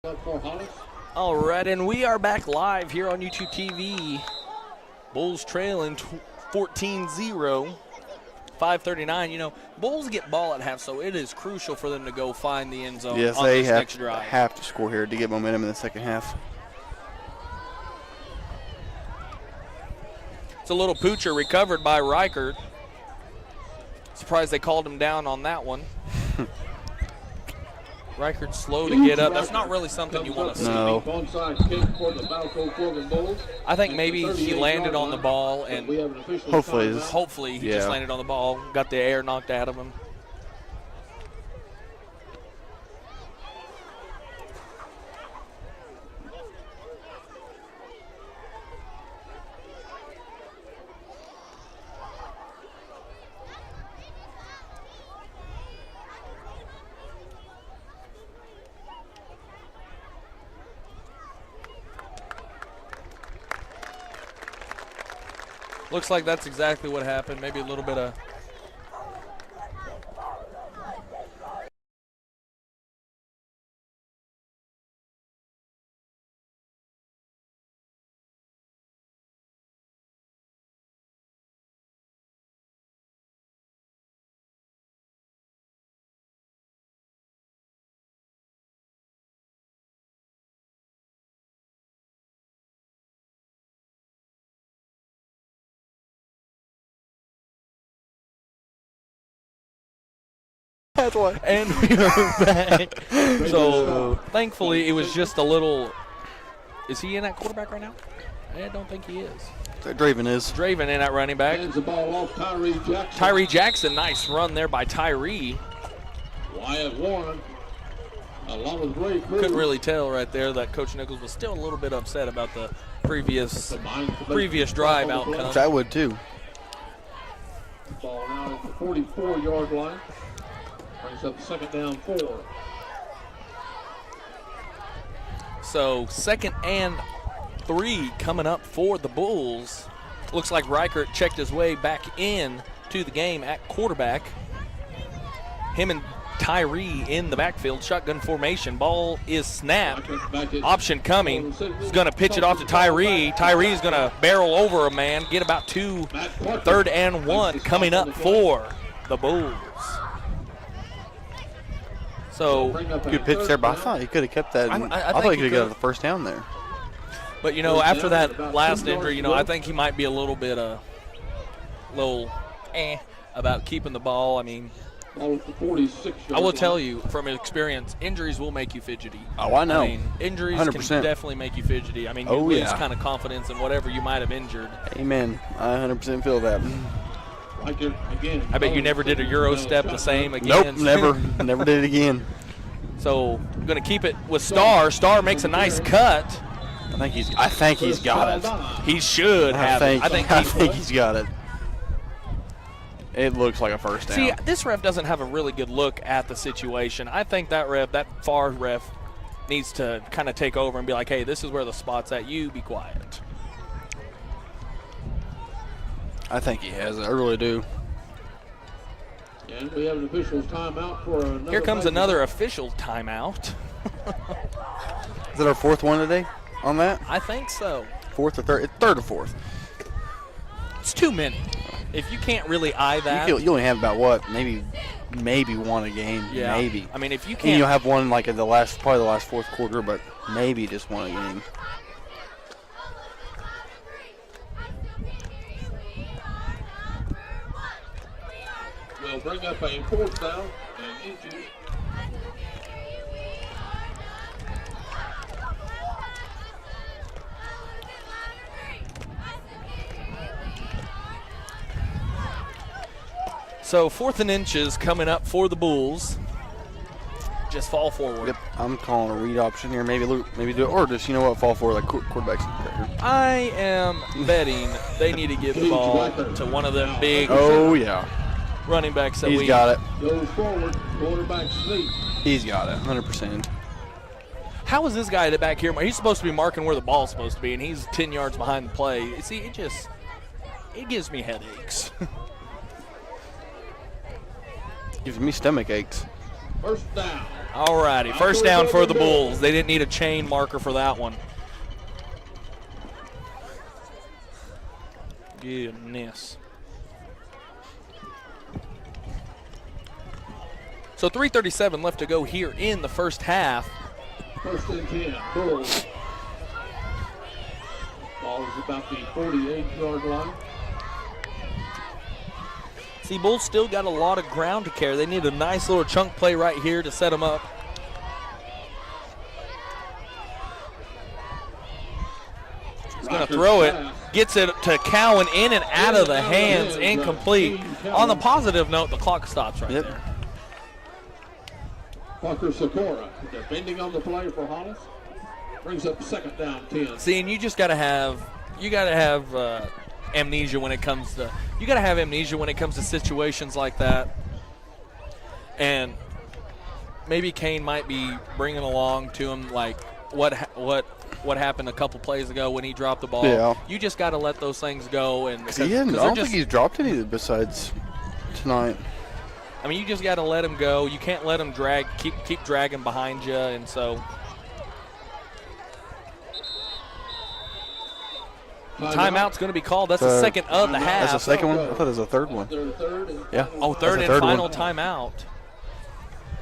Up for Hollis. All right, and we are back live here on YouTube TV. Bulls trailing 14-0. 5:39. You know, Bulls get ball at half, so it is crucial for them to go find the end zone Yes, on they this next drive. have to score here to get momentum in the second half. It's a little poocher recovered by Reichert. Surprised they called him down on that one. Reichert's slow to get up. That's not really something you want to see. No. Onside kick for the Balko-Forgan Bulls. I think maybe he landed on the ball, and hopefully he just landed on the ball, got the air knocked out of him. Looks like that's exactly what happened. Maybe a little bit of That's why. and we are back. So thankfully it was just a little. Is he in that quarterback right now? I don't think he is. Draven is. Draven in at running back. Hands the ball off Tyree Jackson. Tyree Jackson, nice run there by Tyree. Wyatt Warren, along with Ray Cruz. Couldn't really tell right there that Coach Nichols was still a little bit upset about the previous drive outcome. Which I would too. Ball now at the 44-yard line. Brings up second down 4. So 2nd and 3 coming up for the Bulls. Looks like Reichert checked his way back in to the game at quarterback. Him and Tyree in the backfield, shotgun formation. Ball is snapped. Option coming. He's going to pitch it off to Tyree. Tyree's going to barrel over a man, get about 2. 3rd and 1 coming up for the Bulls. So Good pitch there, but I thought he could have kept that. I thought he could have got the first down there. But, you know, after that last injury, you know, I think he might be a little bit about keeping the ball. I mean, I will tell you from experience, injuries will make you fidgety. Oh, I know. I mean, injuries 100%. can definitely make you fidgety. I mean, you lose kind of confidence in whatever you might have injured. Amen. I 100% feel that. I bet you never did a Euro step the same again. Nope, never. Never did it again. So I'm going to keep it with Starr. Starr makes a nice cut. I think he's got it. He should have it. I think he's got it. It looks like a first down. See, this ref doesn't have a really good look at the situation. I think that far ref, needs to kind of take over and be like, hey, this is where the spot's at. You be quiet. I think he has it. I really do. And we have an official's timeout for another. Here comes another official timeout. Is that our 4th one today on that? I think so. 4th or 3rd? It's 3rd or 4th. It's too many. If you can't really eye that. You only have about what? Maybe one a game. Yeah. Maybe. I mean, if you can't. And you'll have one like in probably the last 4th quarter, but maybe just one a game. We'll bring up a 4th down and inches. So 4th and inches coming up for the Bulls. Just fall forward. Yep, I'm calling a read option here. Maybe do it, or just fall forward like quarterbacks. I am betting they need to give the ball to one of them big running backs that He's got it. Goes forward, quarterback sneak. He's got it, 100%. How is this guy back here? He's supposed to be marking where the ball's supposed to be, and he's 10 yards behind the play. See, it gives me headaches. Gives me stomach aches. First down. All righty, first down for the Bulls. They didn't need a chain marker for that one. Goodness. So 3:37 left to go here in the first half. First and 10, Bulls. Ball is about the 48-yard line. See, Bulls still got a lot of ground to carry. They need a nice little chunk play right here to set them up. He's going to throw it. Gets it to Cowan, in and out of the hands, incomplete. On the positive note, the clock stops right there. Parker Sikora defending on the play for Hollis. Brings up second down 10. See, and you just got to have amnesia when it comes to situations like that. And maybe Kane might be bringing along to him like what happened a couple plays ago when he dropped the ball. Yeah. You just got to let those things go. And I don't think he's dropped any besides tonight. I mean, you just got to let him go. You can't let him keep dragging behind you, and so. Timeout's going to be called. That's the second of the half. That's the second one? I thought it was the third one. Yeah. Oh, third and final timeout.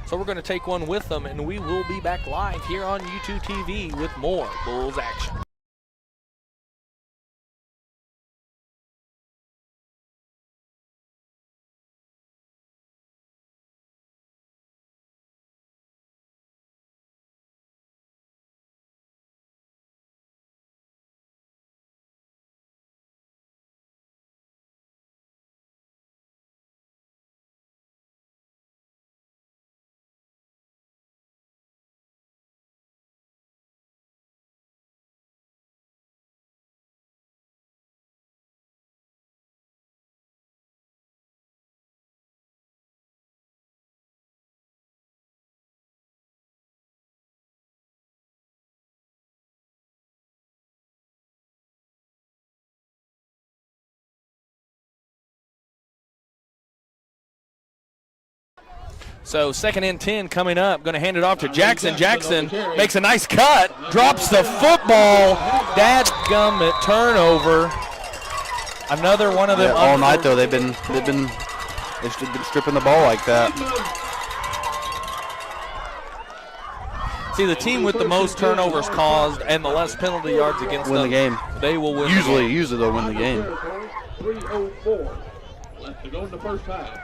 So we're going to take one with them, and we will be back live here on YouTube TV with more Bulls action. So second and 10 coming up. Going to hand it off to Jackson. Jackson makes a nice cut, drops the football. Dadgummit, turnover. Another one of them. Yeah, all night though they've been stripping the ball like that. See, the team with the most turnovers caused and the less penalty yards against them, the game. They will win. Usually they'll win the game. 3:04 left to go in the first half.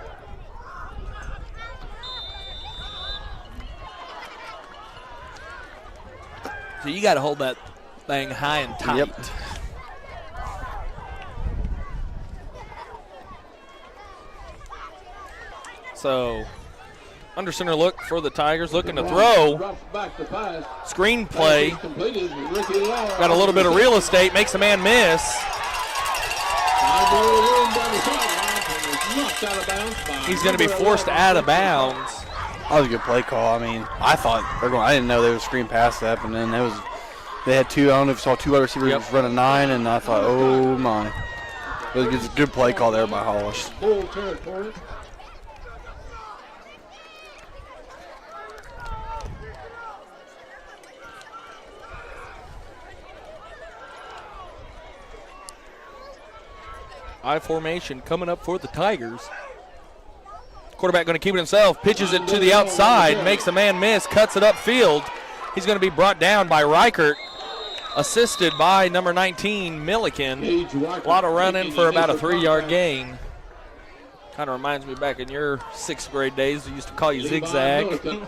So you got to hold that thing high and tight. Yep. So under center look for the Tigers, looking to throw. Screen play. Got a little bit of real estate, makes a man miss. He's going to be forced out of bounds. That was a good play call. I mean, I didn't know they would screen past that, and then they had two. I don't know if you saw two other receivers run a 9, and I thought, oh my, it was a good play call there by Hollis. Full territory. I formation coming up for the Tigers. Quarterback going to keep it himself, pitches it to the outside, makes a man miss, cuts it upfield. He's going to be brought down by Reichert, assisted by number 19, Milliken. A lot of running for about a 3-yard gain. Kind of reminds me back in your 6th grade days, we used to call you zigzag. Run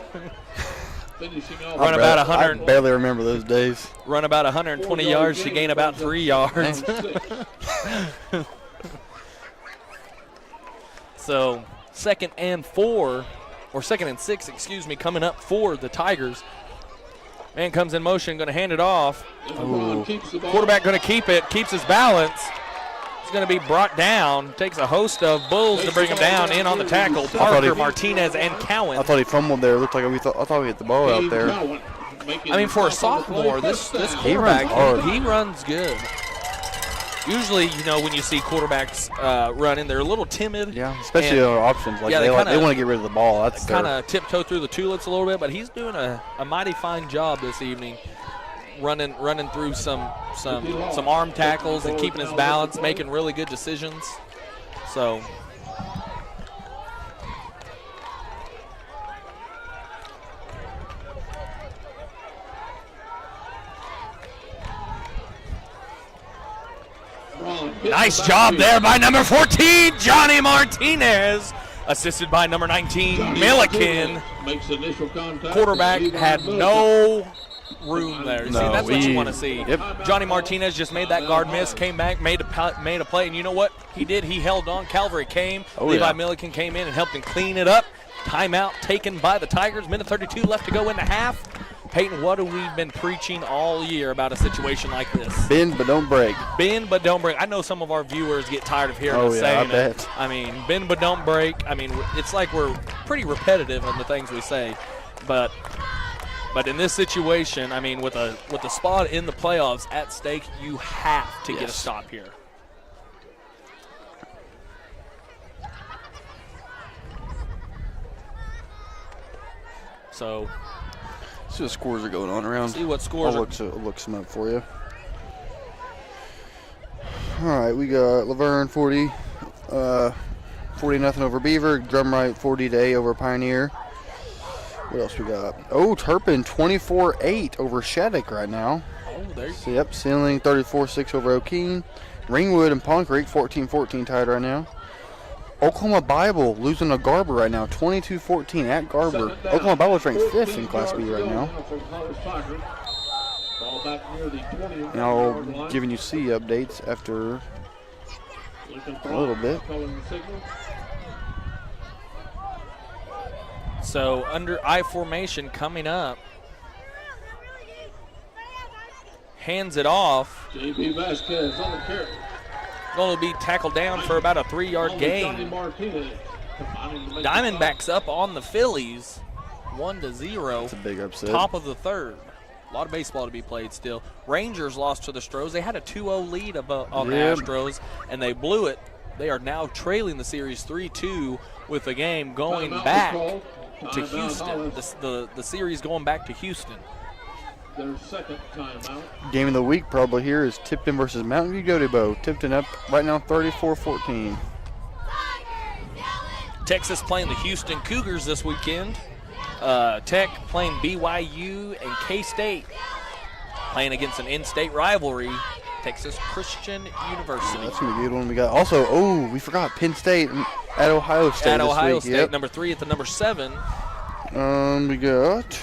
about 100. I barely remember those days. Run about 120 yards to gain about 3 yards. So second and 6, coming up for the Tigers. Man comes in motion, going to hand it off. Quarterback going to keep it, keeps his balance. He's going to be brought down. Takes a host of Bulls to bring him down. In on the tackle, Parker, Martinez, and Cowan. I thought he fumbled there. It looked like I thought we hit the ball out there. I mean, for a sophomore, this quarterback, he runs good. Usually, you know, when you see quarterbacks running, they're a little timid. Yeah, especially on options. Like, yeah, they they want to get rid of the ball. That's kind of tiptoe through the tulips a little bit, but he's doing a mighty fine job this evening, running through some arm tackles and keeping his balance, making really good decisions. So. Nice job there by number 14, Johnny Martinez, assisted by number 19, Milliken. Quarterback had no room there. See, that's what you want to see. Yep. Johnny Martinez just made that guard miss, came back, made a play, and you know what he did? He held on. Calvary came. Levi Milliken came in and helped him clean it up. Timeout taken by the Tigers. Minute 32 left to go in the half. Peyton, what have we been preaching all year about a situation like this? Bend but don't break. Bend but don't break. I know some of our viewers get tired of hearing us saying it. I mean, bend but don't break. I mean, it's like we're pretty repetitive in the things we say. But in this situation, I mean, with a spot in the playoffs at stake, you have to get a stop here. So. See what scores are going on around. See what scores I'll look some up for you. All right, we got Laverne 40, 40-0 over Beaver. Drumright 40-A over Pioneer. What else we got? Oh, Turpin 24-8 over Shattuck right now. Oh, there you go. So, yep, Ceiling 34-6 over O'Keene. Ringwood and Pond Creek 14-14 tied right now. Oklahoma Bible losing to Garber right now, 22-14 at Garber. Oklahoma Bible is ranked 5th in Class B right now. Now giving you C updates after a little bit. So under I formation coming up. Hands it off. JP Vasquez on the carry. Going to be tackled down for about a 3-yard gain. Diamondbacks up on the Phillies, 1-0. That's a big upset. Top of the third. A lot of baseball to be played still. Rangers lost to the Stros. They had a 2-0 lead on the Astros, and they blew it. They are now trailing the series 3-2 with the game going back to Houston. The series going back to Houston. Their second timeout. Game of the week probably here is Tipton versus Mountain View Gotebo. Tipton up right now 34-14. Texas playing the Houston Cougars this weekend. Tech playing BYU and K-State playing against an in-state rivalry, Texas Christian University. That's gonna be a good one. We got also, we forgot Penn State at Ohio State. At Ohio week. State, yep. number 3 at the number 7. We got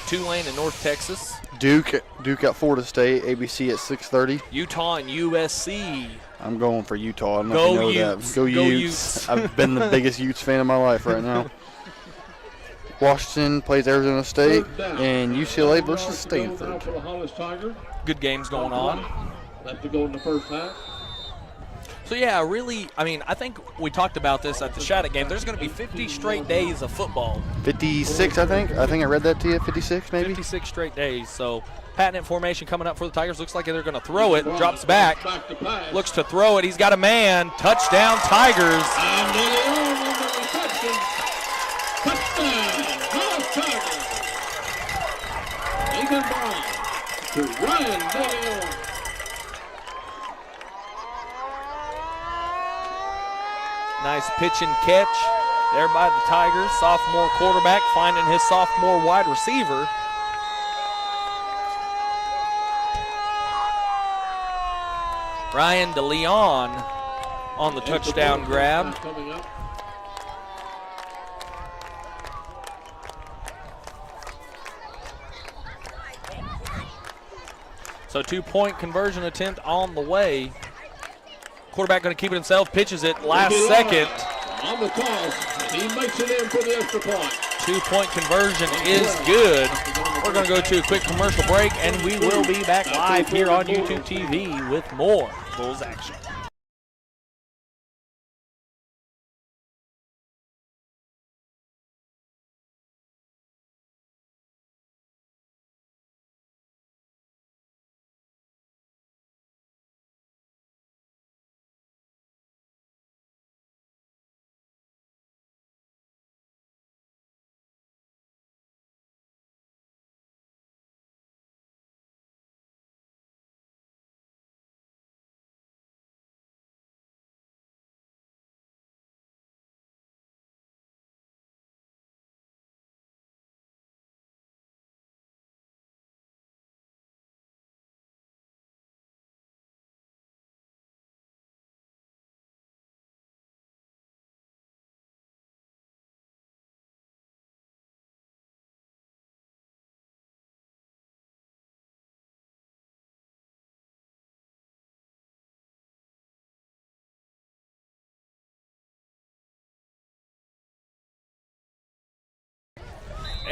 Tulane in North Texas. Duke at Florida State. ABC at 6:30. Utah and USC. I'm going for Utah. I'm not Go know Utes. that. Go Go Utes. Utes. I've been the biggest Utes fan of my life right now. Washington plays Arizona State, and UCLA versus Stanford. Good games going on. Left to go in the first half. So, yeah, really, I mean, I think we talked about this at the Shattuck game. There's going to be 50 straight days of football. 56, I think. I think I read that to you. 56, maybe? 56 straight days. So, patent formation coming up for the Tigers. Looks like they're going to throw it. Drops back. Looks to throw it. He's got a man. Touchdown, Tigers. And the reception. Touchdown, Tigers. Nathan Brown to Ryan De Leon. Nice pitch and catch there by the Tigers. Sophomore quarterback finding his sophomore wide receiver. Ryan DeLeon on the touchdown grab. So 2-point conversion attempt on the way. Quarterback going to keep it himself, pitches it last second. On the toss, he makes it in for the extra point. 2-point conversion is good. We're going to go to a quick commercial break, and we will be back live here on YouTube TV with more Bulls action.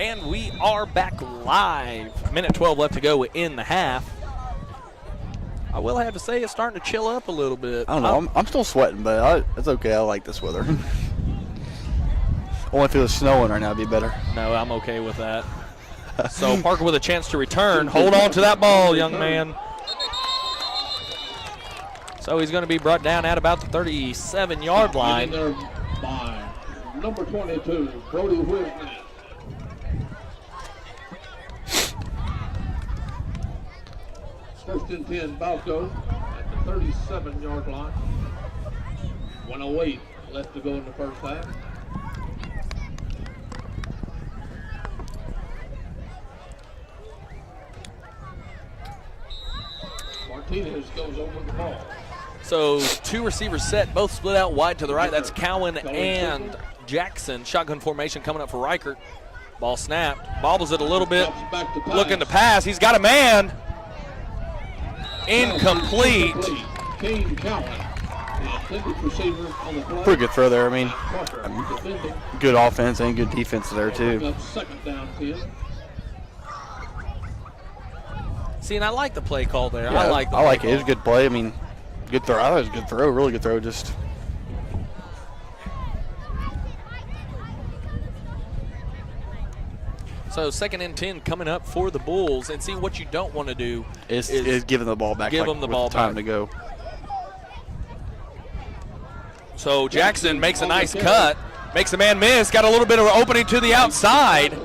And we are back live. Minute 12 left to go in the half. I will have to say it's starting to chill up a little bit. I don't know. I'm still sweating, but it's okay. I like this weather. Only if it was snowing right now, it'd be better. No, I'm okay with that. So Parker with a chance to return. Hold on to that ball, young man. So he's going to be brought down at about the 37-yard line. There by number 22, Brody Whitney. First and 10, Balko at the 37-yard line. 1:08 left to go in the first half. Martinez goes over the ball. So two receivers set, both split out wide to the right. That's Cowan and Jackson. Shotgun formation coming up for Reichert. Ball snapped. Bobbles it a little bit. Looking to pass. He's got a man. Incomplete. Kane Cowan, the intended receiver on the play. Pretty good throw there. I mean, Parker defending. good offense and good defense there, too. Up second down 10. See, and I like the play call there. Yeah, I like it. It was a good play. I mean, good throw. I thought it was a good throw. Really good throw. Just. So second and 10 coming up for the Bulls. And see, what you don't want to do is giving the ball back. Give them the ball time back. to go. So Jackson makes a nice cut. Makes a man miss. Got a little bit of an opening to the outside.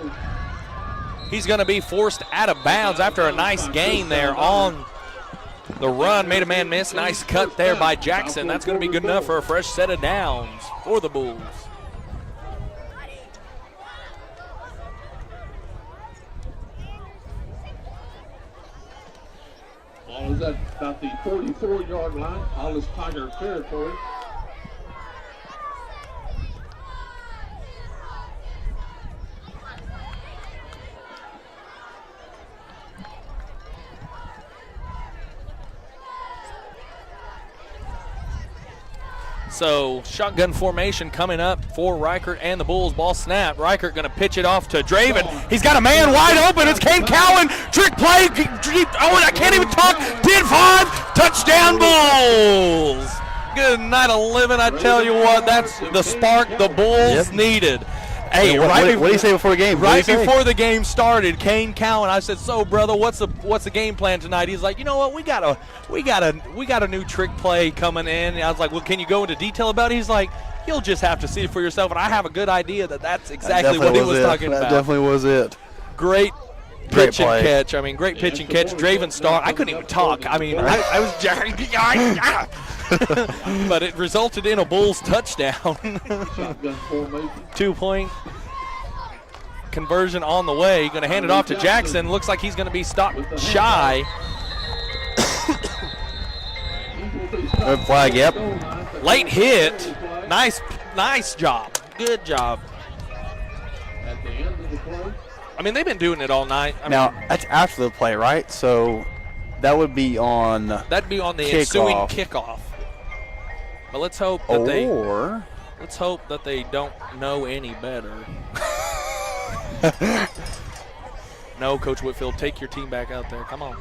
He's going to be forced out of bounds after a nice gain there on the run. Made a man miss. Nice cut there by Jackson. That's going to be good enough for a fresh set of downs for the Bulls. Ball is at about the 44-yard line. Hollis Tiger territory. So shotgun formation coming up for Reichert and the Bulls. Ball snap. Reichert going to pitch it off to Draven. He's got a man wide open. It's Kane Cowan. Trick play. Oh, I can't even talk. 10-5. Touchdown Bulls. Good night, 11. I tell you what, that's the spark the Bulls needed. Hey, what did he say before the game? Right before the game started, Kane Cowan. I said, "So, brother, what's the game plan tonight?" He's like, "You know what? We got a new trick play coming in." And I was like, "Well, can you go into detail about it?" He's like, "You'll just have to see it for yourself." And I have a good idea that's exactly what he was talking about. That definitely was it. Great pitch and play. catch. I mean, great pitch and catch. Draven Starr. I couldn't even talk. I mean, I was but it resulted in a Bulls touchdown. Shotgun formation. 2-point conversion on the way. Going to hand it off to Jackson. Looks like he's going to be stopped shy. Red flag, yep. Late hit. Nice job. Good job. At the end of the play. I mean, they've been doing it all night. Now, that's after the play, right? So that would be on that'd be on the ensuing kickoff. But let's hope that they don't know any better. No, Coach Whitfield, take your team back out there. Come on.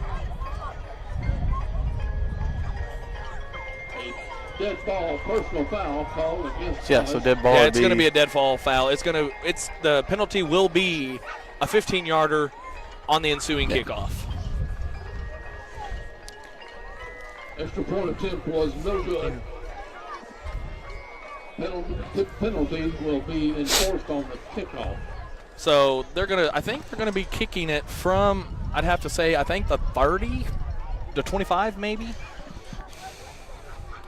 A dead ball, personal foul called against. Yeah, so dead ball. Yeah, it's going to be a dead ball foul. The penalty will be a 15-yarder on the ensuing kickoff. Extra point attempt was no good. Penalty will be enforced on the kickoff. So I think they're gonna be kicking it from, I'd have to say, I think the 30, the 25 maybe.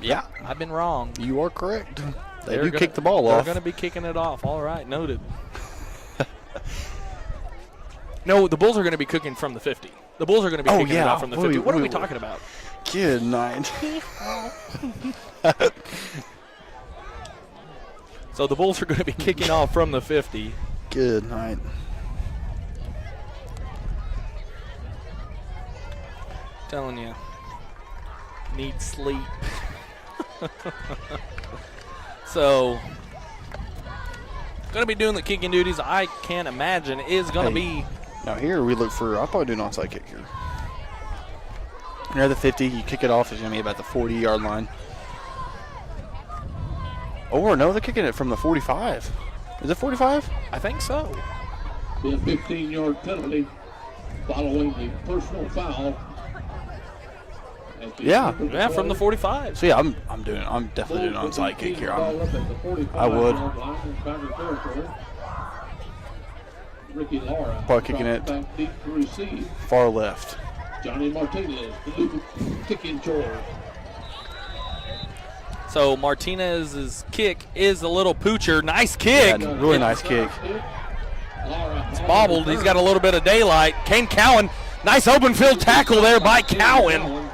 Yeah, I've been wrong. You are correct. They're do kick the ball off. They're gonna be kicking it off. All right, noted. No, the Bulls are gonna be cooking from the 50. The Bulls are gonna be kicking it off from the 50. What are we talking about? Good night. So the Bulls are going to be kicking off from the 50. Good night. Telling you, need sleep. So going to be doing the kicking duties, I can't imagine, is going to be. Now here we look for, I'll probably do an onside kick here. Near the 50, you kick it off, it's going to be about the 40-yard line. Or no, they're kicking it from the 45. Is it 45? I think so. Be a 15-yard penalty following the personal foul. Yeah, from the 45. So yeah, I'm definitely doing an onside kick here. I would. Ricky Lara Probably kicking it back deep to receive. far left. Johnny Martinez, the new kicking charge. So Martinez's kick is a little poocher. Nice kick. Yeah, really nice kick. It's bobbled. He's got a little bit of daylight. Kane Cowan, nice open field tackle there by Cowan.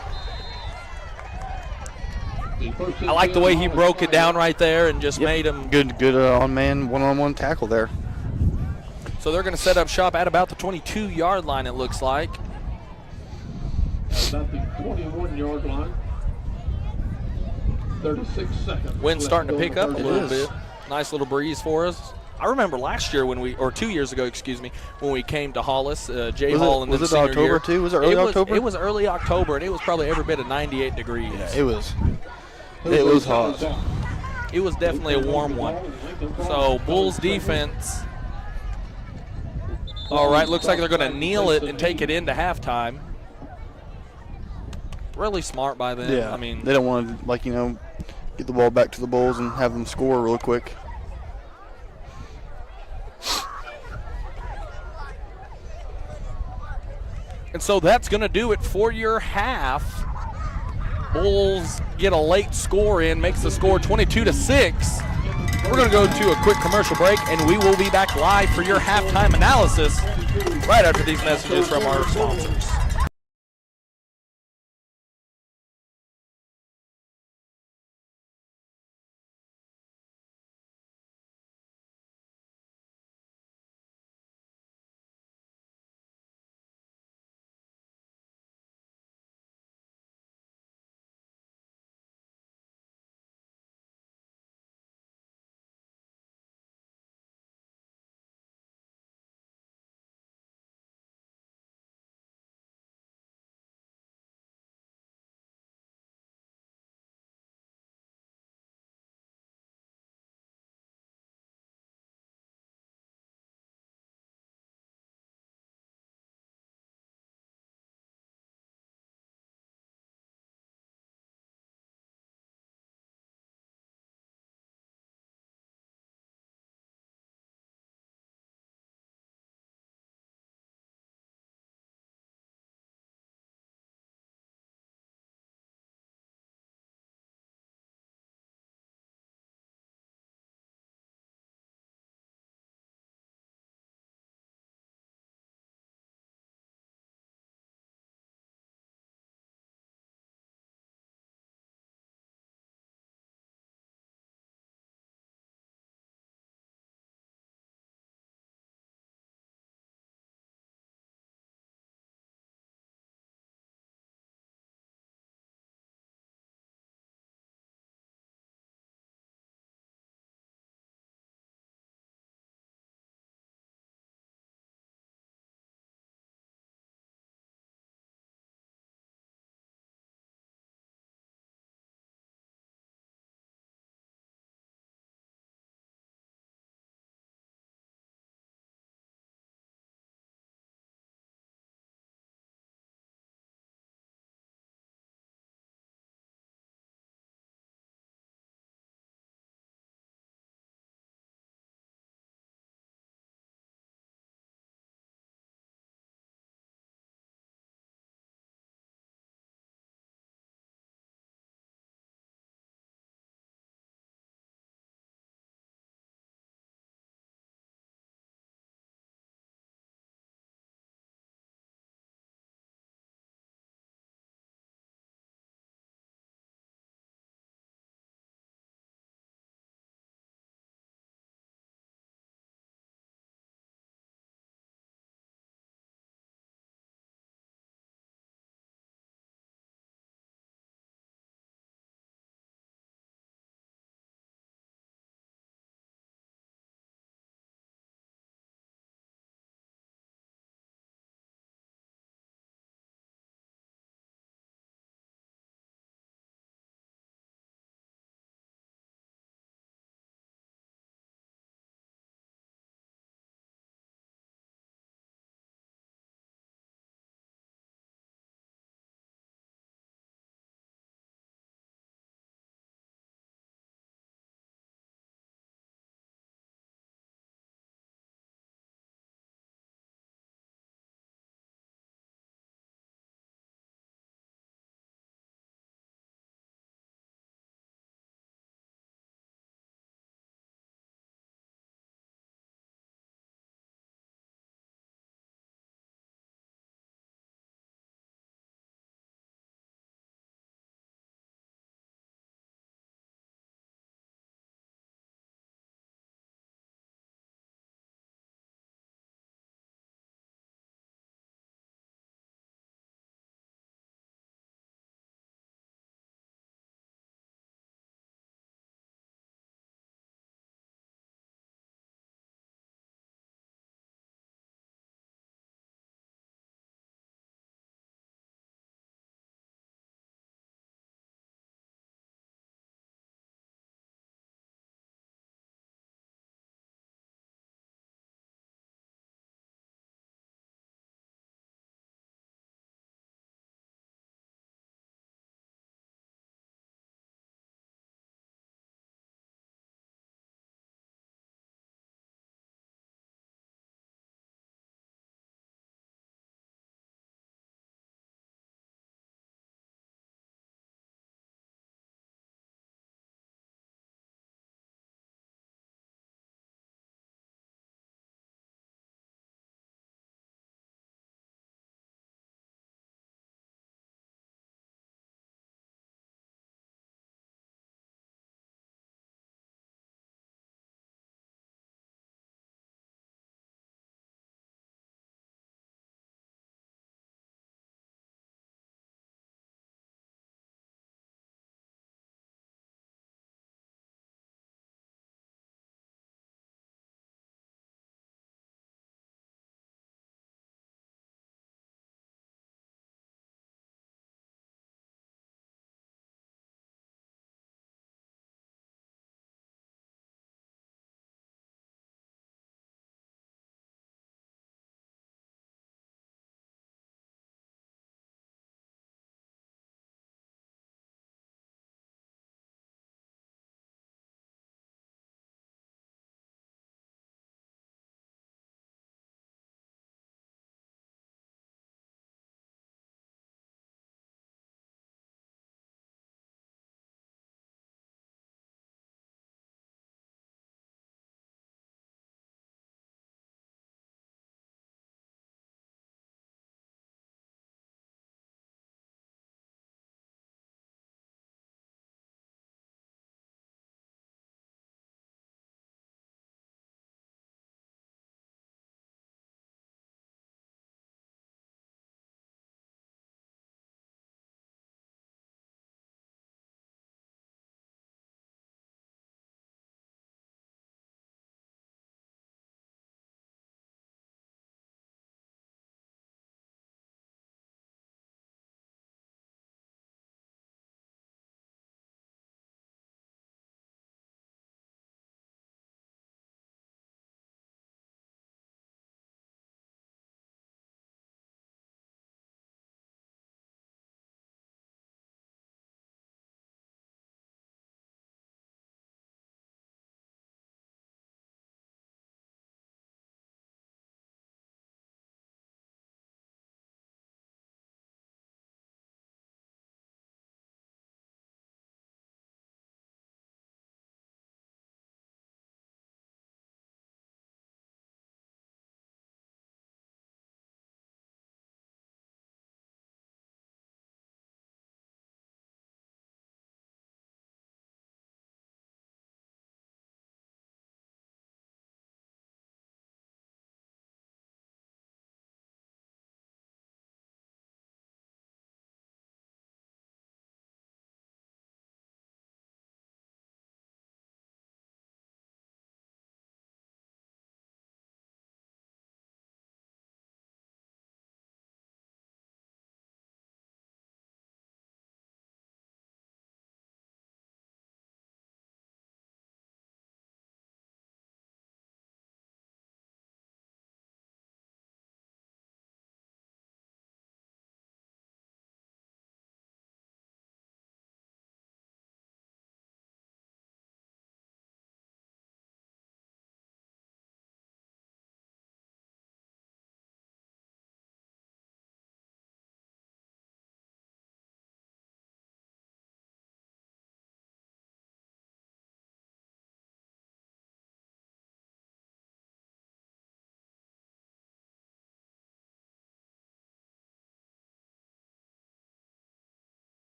I like the way he broke it down right there and just made him. Good on-man, one-on-one tackle there. So they're going to set up shop at about the 22-yard line, it looks like. About the 21-yard line. 36 seconds. Wind's starting to pick up a little is. bit. Nice little breeze for us. I remember last year or 2 years ago, excuse me, when we came to Hollis, Jay Hall in the Was it senior October year. too? Was it early October? It was early October, and it was probably every bit of 98 degrees. Yeah, it was. It was hot. It was definitely a warm one. So Bulls defense. All right, looks like they're going to kneel it and take it into halftime. Really smart by them. Yeah, I mean, they don't want to, get the ball back to the Bulls and have them score real quick. and so that's going to do it for your half. Bulls get a late score in, makes the score 22-6. We're going to go to a quick commercial break, and we will be back live for your halftime analysis right after these messages from our sponsors.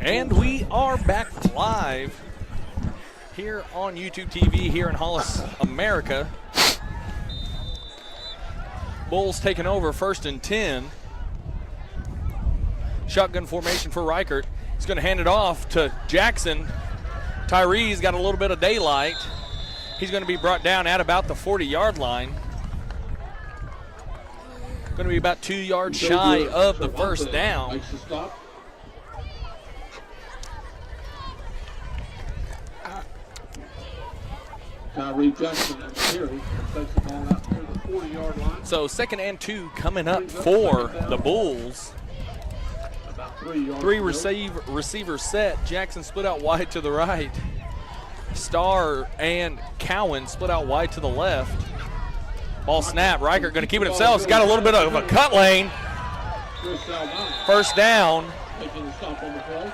And we are back live here on YouTube TV here in Hollis, America. Bulls taking over 1st and 10. Shotgun formation for Reichert. He's going to hand it off to Jackson. Tyree's got a little bit of daylight. He's going to be brought down at about the 40-yard line. Going to be about 2 yards shy of the first down. Tyree Jackson and Terry takes the ball out to the 40-yard line. So 2nd and 2 coming up for the Bulls. About 3 yards. Three receiver set. Jackson split out wide to the right. Starr and Cowan split out wide to the left. Ball snap. Reichert going to keep it himself. He's got a little bit of a cut lane. First down. Making the stop on the play.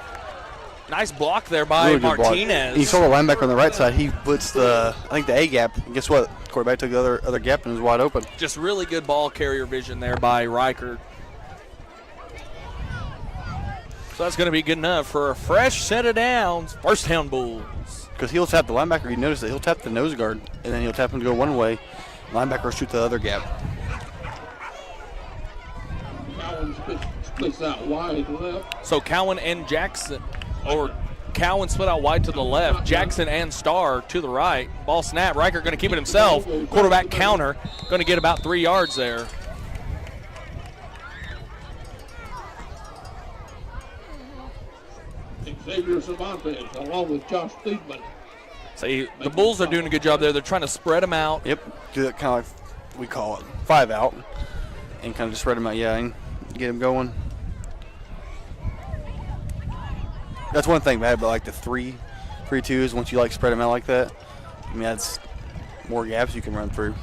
Nice block there by Really good block. Martinez. You saw the linebacker on the right side. He blitzed the A gap. And guess what? Quarterback took the other gap and was wide open. Just really good ball carrier vision there by Reichert. So that's going to be good enough for a fresh set of downs. First down, Bulls. Because he'll tap the linebacker. You notice that he'll tap the nose guard, and then he'll tap him to go one way. Linebacker will shoot the other gap. Cowan splits out wide left. So Cowan and Jackson, or Cowan split out wide to the left. Jackson and Starr to the right. Ball snap. Reichert going to keep it himself. Quarterback counter. Going to get about 3 yards there. Xavier Cervantes along with Josh Thiedman. See, the Bulls are doing a good job there. They're trying to spread them out. Yep. Do that kind of like we call it 5 out, and kind of just spread them out. Yeah, and get them going. That's one thing bad, but like the 3-2s, once you like spread them out like that, I mean that's more gaps you can run through.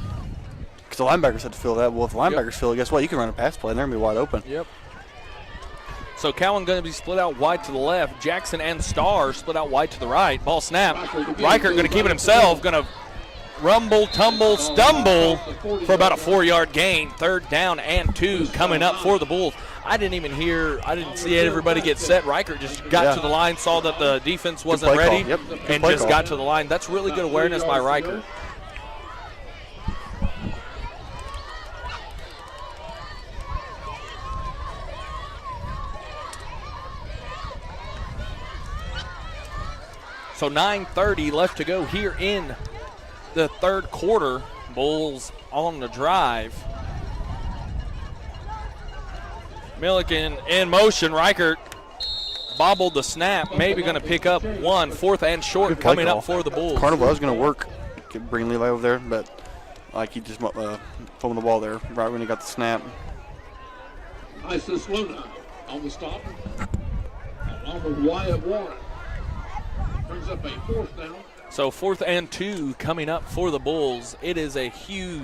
Because the linebackers have to fill that. Well, if the linebackers fill it, guess what? You can run a pass play, and they're gonna be wide open. Yep. So Cowan going to be split out wide to the left. Jackson and Starr split out wide to the right. Ball snap. Reichert going to keep it himself. Going to rumble, tumble, stumble for about a 4-yard gain. 3rd down and 2 coming up for the Bulls. I didn't see everybody get set. Reichert just got to the line, saw that the defense wasn't ready, and just got to the line. That's really good awareness by Reichert. So 9:30 left to go here in the 3rd quarter. Bulls on the drive. Milliken in motion. Reichert bobbled the snap. Maybe going to pick up one. 4th and short coming up for the Bulls. Carnival was going to work. Could bring Levi over there, but like he just fumbled the ball there right when he got the snap. Isis Luna on the stop. Along with Wyatt Warren. Brings up a 4th down. So 4th and 2 coming up for the Bulls. It is a huge.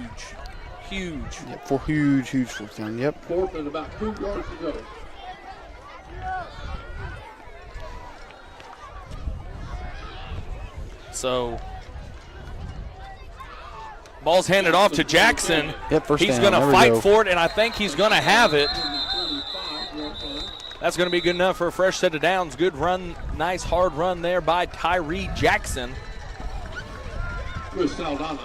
Yep, for huge 4th down. Yep. 4th and about 2 yards to go. So ball's handed off to Jackson. Yep, first he's down. going to There we fight go. for it, and I think he's going to have it. That's going to be good enough for a fresh set of downs. Good run, nice hard run there by Tyree Jackson. Chris Saldana.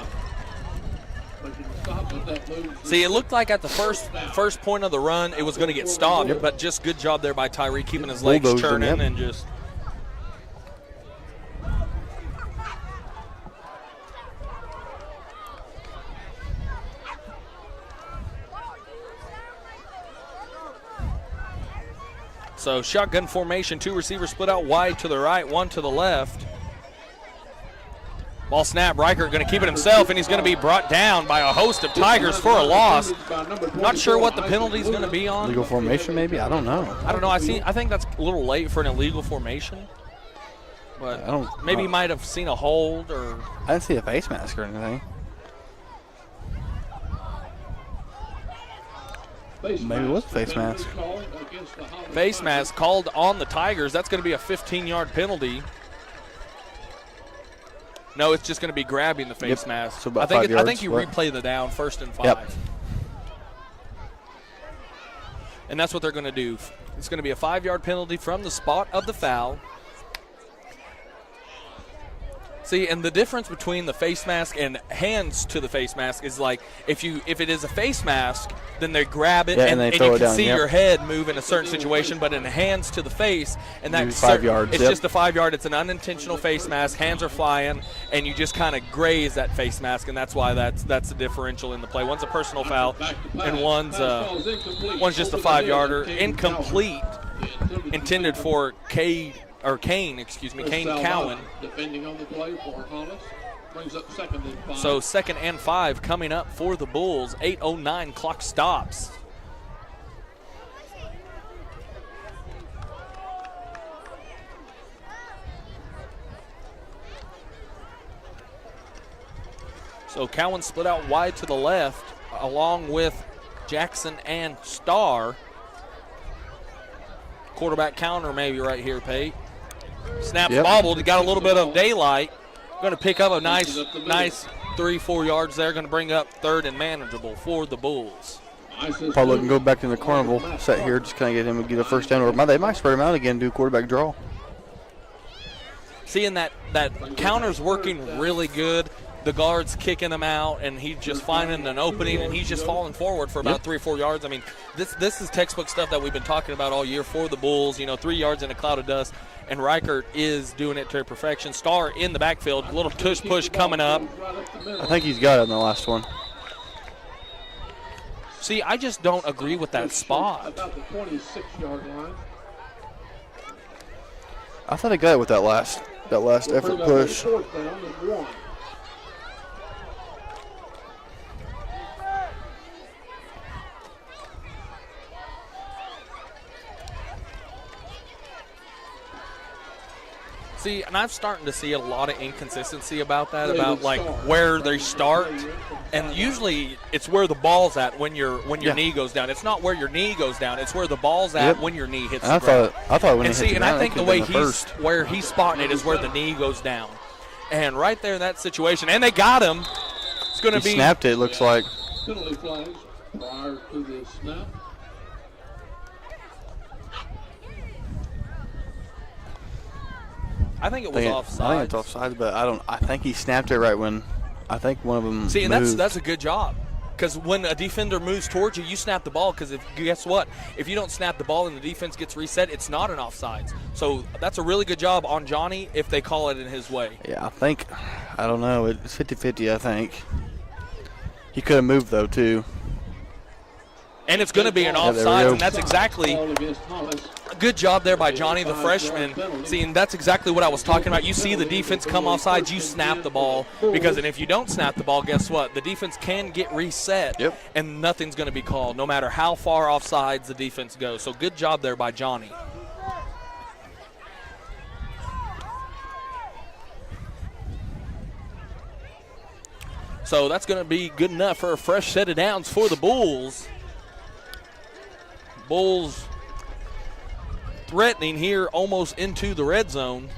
Stop with that move. See, it looked like at the first point of the run it was going to get stopped, but just good job there by Tyree keeping his legs Bulldozed him, churning yep. and just. So shotgun formation, 2 receivers split out wide to the right, 1 to the left. Ball snap, Reichert going to keep it himself, and he's going to be brought down by a host of Tigers for a loss. Not sure what the penalty is going to be on. Legal formation, maybe? I don't know. I don't know. I think that's a little late for an illegal formation. But I don't maybe know. might have seen a hold or. I didn't see a face mask or anything. Maybe it was a face mask. Face mask called on the Tigers. That's going to be a 15-yard penalty. No, it's just going to be grabbing the face mask. So about I think 5 yards, I think you what? replay the down 1st and 5. Yep. and that's what they're going to do. It's going to be a 5-yard penalty from the spot of the foul. See, and the difference between the face mask and hands to the face mask is like if it is a face mask, then they grab it and you can see your head move in a certain situation, but in hands to the face, and that's 5 yards. It's just a 5 yard. It's an unintentional face mask. Hands are flying, and you just kind of graze that face mask, and that's why that's the differential in the play. One's a personal foul, and one's just a 5 yarder, incomplete, intended for Kane Cowan. Defending on the play for Hollis. Brings up 2nd and 5. So 2nd and 5 coming up for the Bulls. 8:09 clock stops. So Cowan split out wide to the left along with Jackson and Starr. Quarterback counter maybe right here, Pate. Snaps bobbled. He got a little bit of daylight. Going to pick up a nice 3-4 yards there. Going to bring up 3rd and manageable for the Bulls. Probably looking to go back in the carnival set here. Just kind of get him to get a first down. Or they might spread him out again and do quarterback draw. Seeing that counter's working really good. The guard's kicking him out, and he's just finding an opening, and he's just falling forward for about 3 or 4 yards. I mean, this is textbook stuff that we've been talking about all year for the Bulls. 3 yards in a cloud of dust, and Reichert is doing it to perfection. Starr in the backfield, a little tush push coming up. I think he's got it in the last one. See, I just don't agree with that spot. About the 26-yard line. I thought he got it with that last effort push. 4th down and 1. See, and I'm starting to see a lot of inconsistency about that, about like where they start, and usually it's where the ball's at when your knee goes down. It's not where your knee goes down; it's where the ball's at when your knee hits the ground. I thought when and he hit the ground, I think the way he's spotting it is where the knee goes down, and right there in that situation, and they got him. It's going to be snapped it. Looks like penalty flags prior to the snap. I think it was offside. I think it's offside, but I think he snapped it right when I think one of them. See, and moved. that's a good job, because when a defender moves towards you, you snap the ball. Because guess what? If you don't snap the ball and the defense gets reset, it's not an offsides. So that's a really good job on Johnny if they call it in his way. Yeah, I don't know. It's 50-50. I think he could have moved though too. And it's going to be an offsides, and that's exactly a good job there by Johnny, the freshman. See, and that's exactly what I was talking about. You see the defense come offsides, you snap the ball, because and if you don't snap the ball, guess what? The defense can get reset, and nothing's going to be called, no matter how far offsides the defense goes. So good job there by Johnny. So that's going to be good enough for a fresh set of downs for the Bulls. Bulls threatening here almost into the red zone.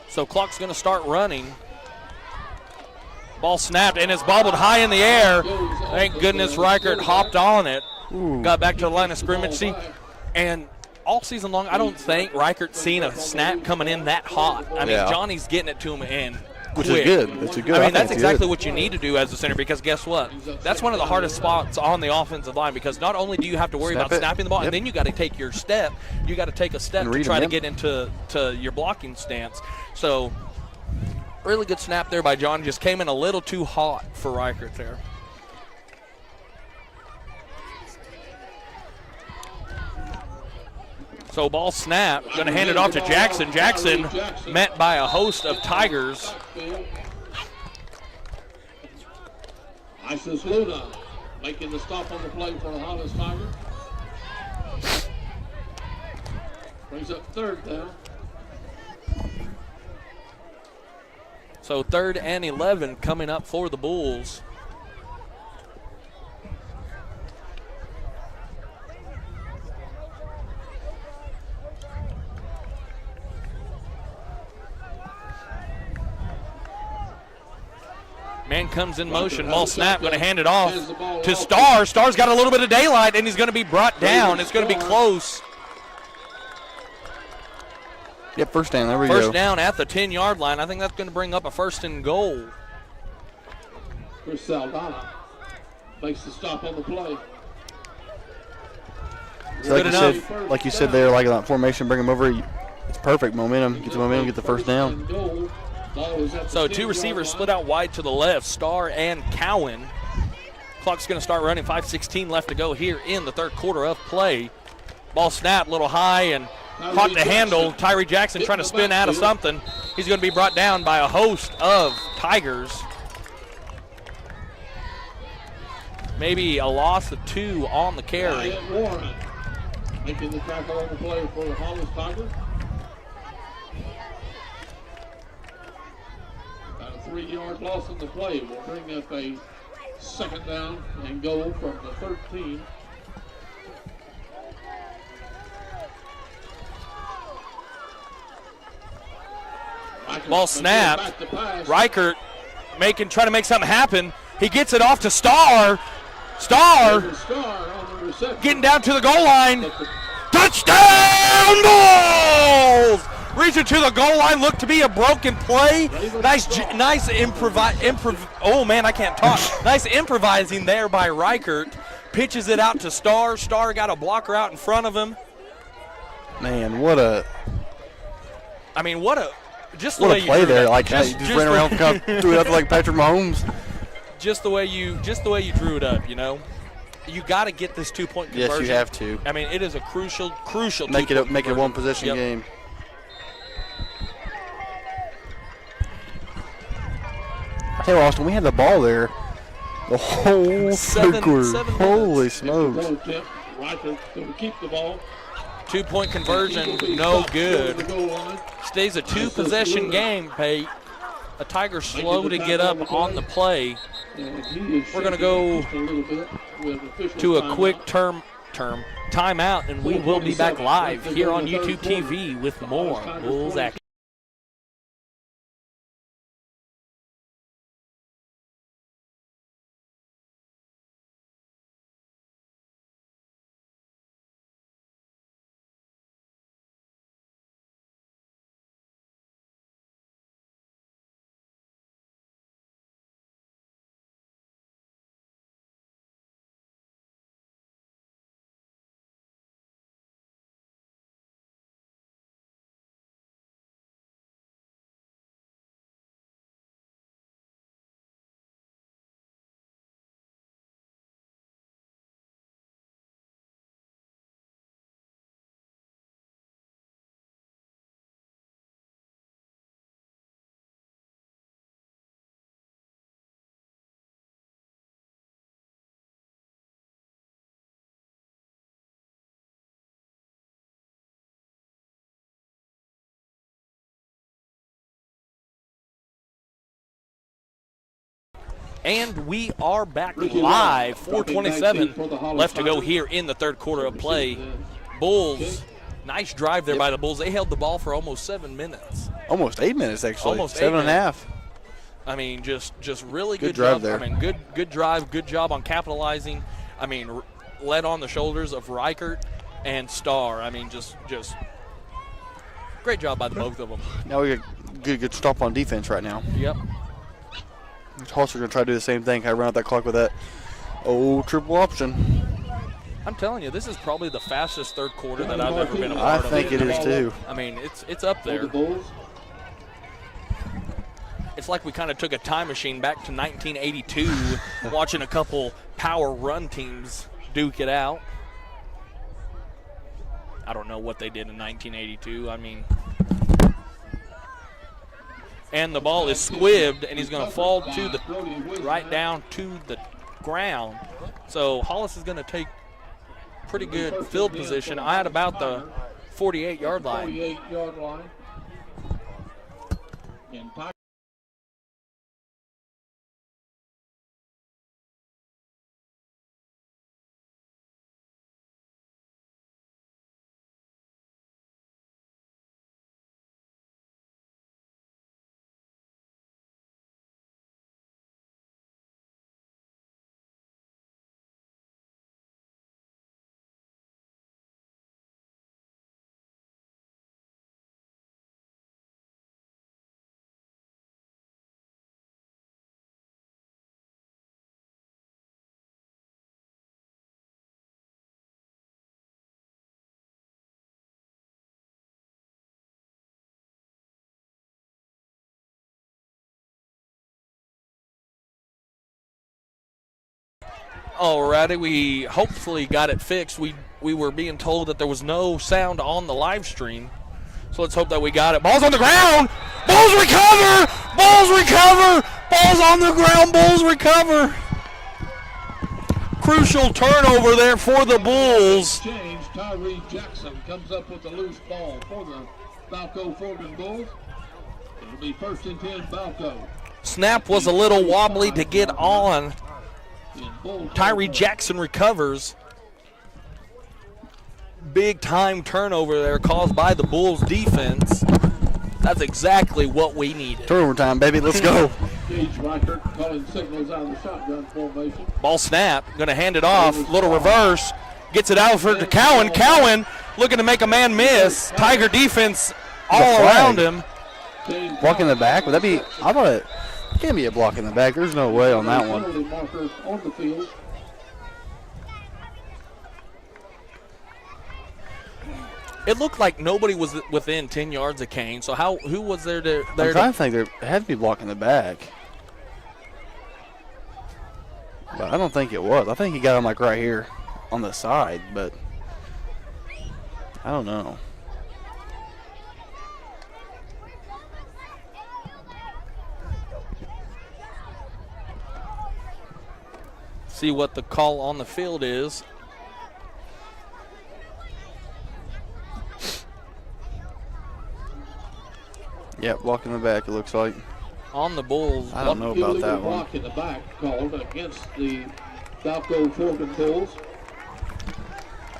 So clock's going to start running. Ball snapped and it's bobbled high in the air. Thank goodness Reichert hopped on it. Got back to the line of scrimmage. See, and all season long, I don't think Reichert's seen a snap coming in that hot. I mean, Johnny's getting it to him and which is good. I mean, that's exactly what you need to do as a center, because guess what? That's one of the hardest spots on the offensive line, because not only do you have to worry about snapping the ball, and then you got to take your step. You got to take a step to try to get into your blocking stance. So really good snap there by John. Just came in a little too hot for Reichert there. So ball snap, going to hand it off to Jackson. Jackson met by a host of Tigers. Isis Luna making the stop on the play for the Hollis Tigers. Brings up 3rd down. So 3rd and 11 coming up for the Bulls. Man comes in motion, ball snap, going to hand it off to Starr. Starr's got a little bit of daylight, and he's going to be brought down. It's going to be close. Yep, first down. There we go. First down at the 10-yard line. I think that's going to bring up a 1st and goal. Chris Saldana makes the stop on the play. So like you said there, like that formation, bring them over. It's perfect momentum. Get the momentum, get the first down. So 2 receivers split out wide to the left, Starr and Cowan. Clock's going to start running, 5:16 left to go here in the 3rd quarter of play. Ball snapped a little high and caught the handle. Tyree Jackson trying to spin out of something. He's going to be brought down by a host of Tigers. Maybe a loss of 2 on the carry. Warren making the tackle on the play for the Hollis Tigers. About a 3-yard loss on the play will bring up a 2nd down and goal from the 13. Ball snapped. Reichert trying to make something happen. He gets it off to Starr. Starr getting down to the goal line. Touchdown Bulls! Reaching to the goal line, looked to be a broken play. Nice oh man, I can't talk. Nice improvising there by Reichert. Pitches it out to Starr. Starr got a blocker out in front of him. Man, what a just the way you play there. It. Like just ran around, kind of threw it up like Patrick Mahomes. Just the way you drew it up, you know. You got to get this 2-point conversion. Yes, you have to. I mean, it is a crucial make it a 1-possession game. Hey, Austin, we had the ball there the whole 3rd quarter. Holy smokes! Reichert to keep the ball. 2-point conversion, no good. Stays a 2-possession game, Pate. A Tiger slow to get up on the play. We're going to go to a quick timeout, and we will be back live here on YouTube TV with more Bulls action. And we are back live. 4:27 left to go here in the 3rd quarter of play. Bulls, nice drive there by the Bulls. They held the ball for almost 7 minutes. Almost 8 minutes, actually. Almost 7.5. I mean, just really good job drive there. I mean, good drive, good job on capitalizing. I mean, led on the shoulders of Reichert and Starr. I mean, just great job by the both of them. Now we got good stop on defense right now. Yep. Hollis are going to try to do the same thing. I run out that clock with that triple option. I'm telling you, this is probably the fastest 3rd quarter that I've ever been a part of. I think it is too. I mean, it's up there. It's like we kind of took a time machine back to 1982, watching a couple power run teams duke it out. I don't know what they did in 1982. I mean, and the ball is squibbed, and he's going to fall to the right down to the ground. So Hollis is going to take pretty good field position at about the 48-yard line. 48-yard line. Alrighty, we hopefully got it fixed. We were being told that there was no sound on the live stream. So let's hope that we got it. Ball's on the ground. Bulls recover. Bulls recover. Ball's on the ground. Bulls recover. Crucial turnover there for the Bulls. Change. Tyree Jackson comes up with the loose ball for the Balko-Forgan Bulls. It'll be 1st and 10 Balko. Snap was a little wobbly to get on. Tyree Jackson recovers. Big time turnover there caused by the Bulls defense. That's exactly what we needed. Turnover time, baby. Let's go. Gage Reichert calling signals out of the shotgun formation. Ball snap. Going to hand it off. Little reverse. Gets it out for to Cowan. Cowan looking to make a man miss. Tiger defense all around him. Block in the back? Would that be? I thought it can't be a block in the back. There's no way on that one. Marker on the field. It looked like nobody was within 10 yards of Kane. So who was there to? I'm trying to think. There had to be block in the back, but I don't think it was. I think he got him like right here on the side, but I don't know. See what the call on the field is. Yeah, block in the back, it looks like. On the Bulls. I don't know about that one. Block in the back called against the Balko-Forgan Bulls.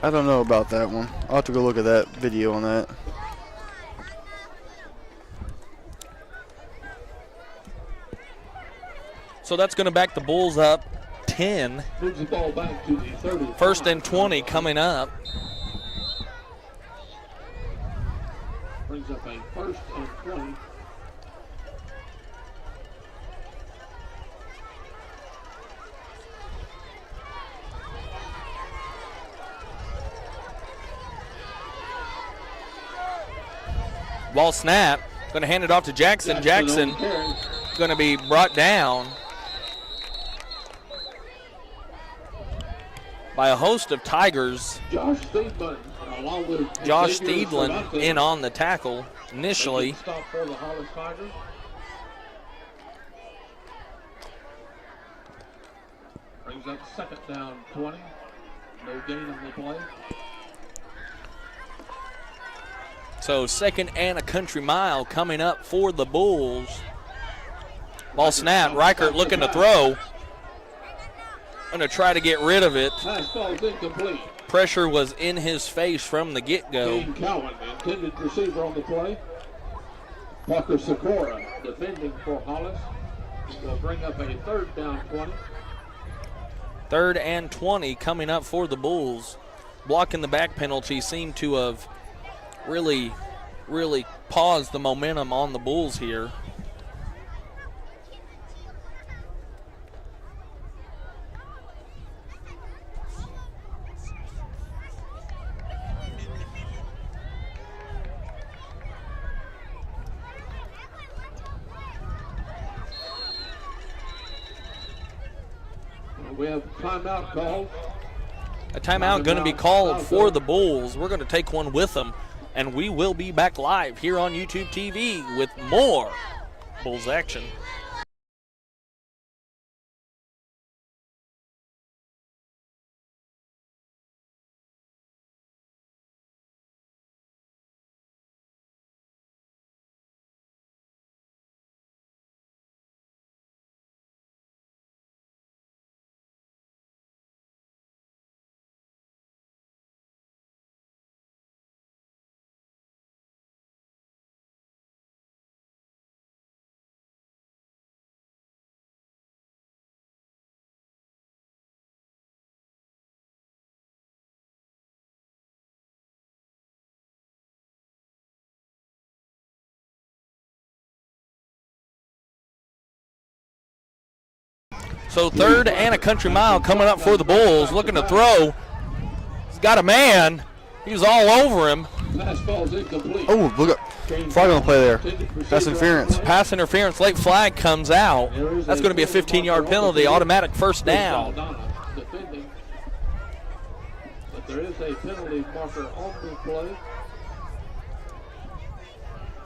I don't know about that one. I'll have to go look at that video on that. So that's going to back the Bulls up 10. Moves the ball back to the 30. 1st and 20 coming up. Brings up a 1st and 20. Ball snap. Going to hand it off to Jackson. Jackson going to be brought down by a host of Tigers. Josh Steedman, along with Josh Steedman in on the tackle initially. Stop for the Hollis Tigers. Brings up 2nd down 20. No gain on the play. So 2nd and a country mile coming up for the Bulls. Ball snap. Reichert looking to throw. Going to try to get rid of it. Pass ball's incomplete. Pressure was in his face from the get-go. Dean Cowan, intended receiver on the play. Parker Sikora, defending for Hollis, will bring up a 3rd down 20. 3rd and 20 coming up for the Bulls. Blocking the back penalty seemed to have really paused the momentum on the Bulls here. We have timeout called. A timeout going to be called for the Bulls. We're going to take one with them, and we will be back live here on YouTube TV with more Bulls action. So 3rd and a country mile coming up for the Bulls. Looking to throw. He's got a man. He's all over him. Pass ball's incomplete. Oh, look up. Flag on the play there. Pass interference. Pass interference. Late flag comes out. That's going to be a 15-yard penalty. Automatic 1st down. place a penalty marker on the play.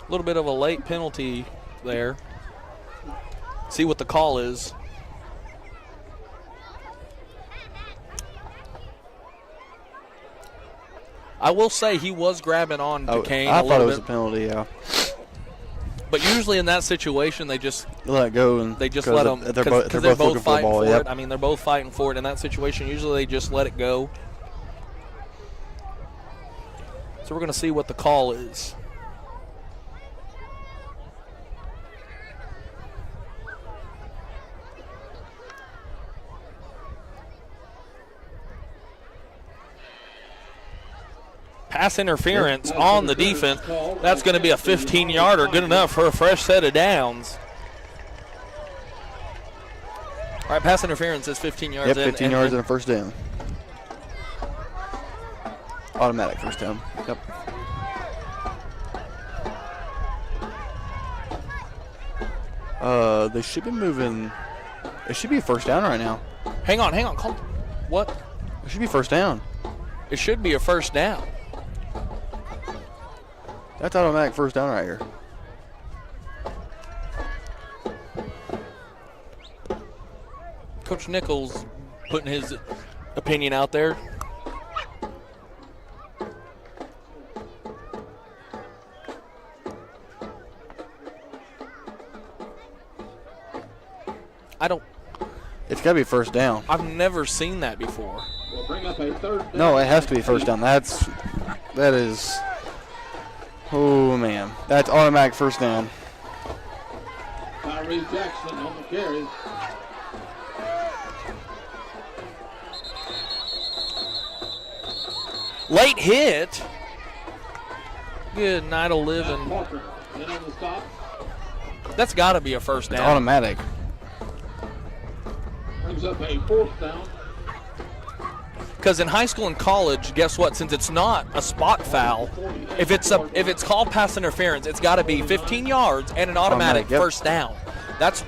A little bit of a late penalty there. See what the call is. I will say he was grabbing on to Kane I a thought little it was bit. a penalty, yeah. But usually in that situation, they just Let it go. And let them they're because both they're looking both for the fighting ball. for Yep. it. I mean, they're both fighting for it. In that situation, usually they just let it go. So we're going to see what the call is. Pass interference on the defense. That's going to be a 15-yarder, good enough for a fresh set of downs. All right, pass interference is 15 yards. Yep, 15 yards and a first down. Automatic first down. Yep. They should be moving. It should be a first down right now. Hang on. What? It should be first down. It should be a first down. That's automatic first down right here. Coach Nichols putting his opinion out there. It's got to be first down. I've never seen that before. We'll bring up a third down. No, it has to be first down. That is. Oh man, that's automatic first down. Tyree Jackson on the carry. Late hit. Good night of living. Parker in on the stop. That's got to be a first It's down. automatic. Brings up a fourth down. Because in high school and college, guess what? Since it's not a spot foul, if it's called pass interference, it's got to be 15 yards and an automatic Yep. first down. That's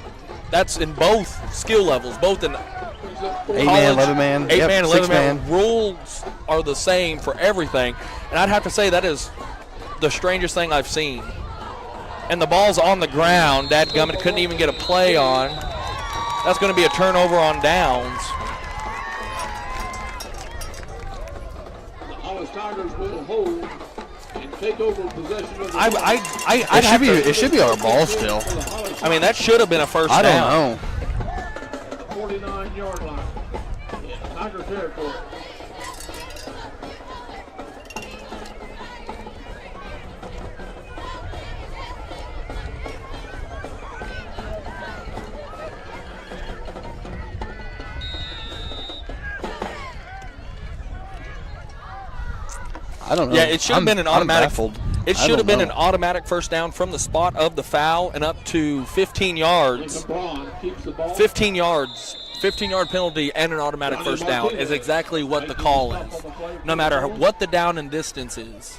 in both skill levels, both in Brings up 8 man, college, 11 man, 8 yep, man, 6 11 man. man. Rules are the same for everything, and I'd have to say that is the strangest thing I've seen. And the ball's on the ground. Dadgummit couldn't even get a play on. That's going to be a turnover on downs. The Hollis Tigers will hold and take over possession of the It should be our ball still. I mean, that should have been a first I down. don't know. 49-yard line in Tiger territory. I don't know. Yeah, it should have been an automatic. Baffled. It I should have don't been know. an automatic first down from the spot of the foul and up to 15 yards. Lincoln Braun keeps the ball. 15 yards, 15-yard penalty and an automatic first down is exactly what the call is, no matter what the down and distance is.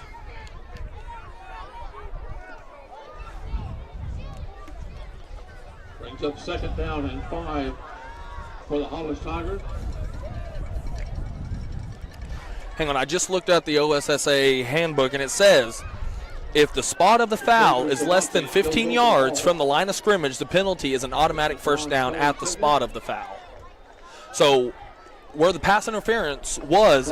Brings up second down and 5 for the Hollis Tigers. Hang on, I just looked at the OSSA handbook, and it says if the spot of the foul is less than 15 yards from the line of scrimmage, the penalty is an automatic first down at the spot of the foul. So where the pass interference was,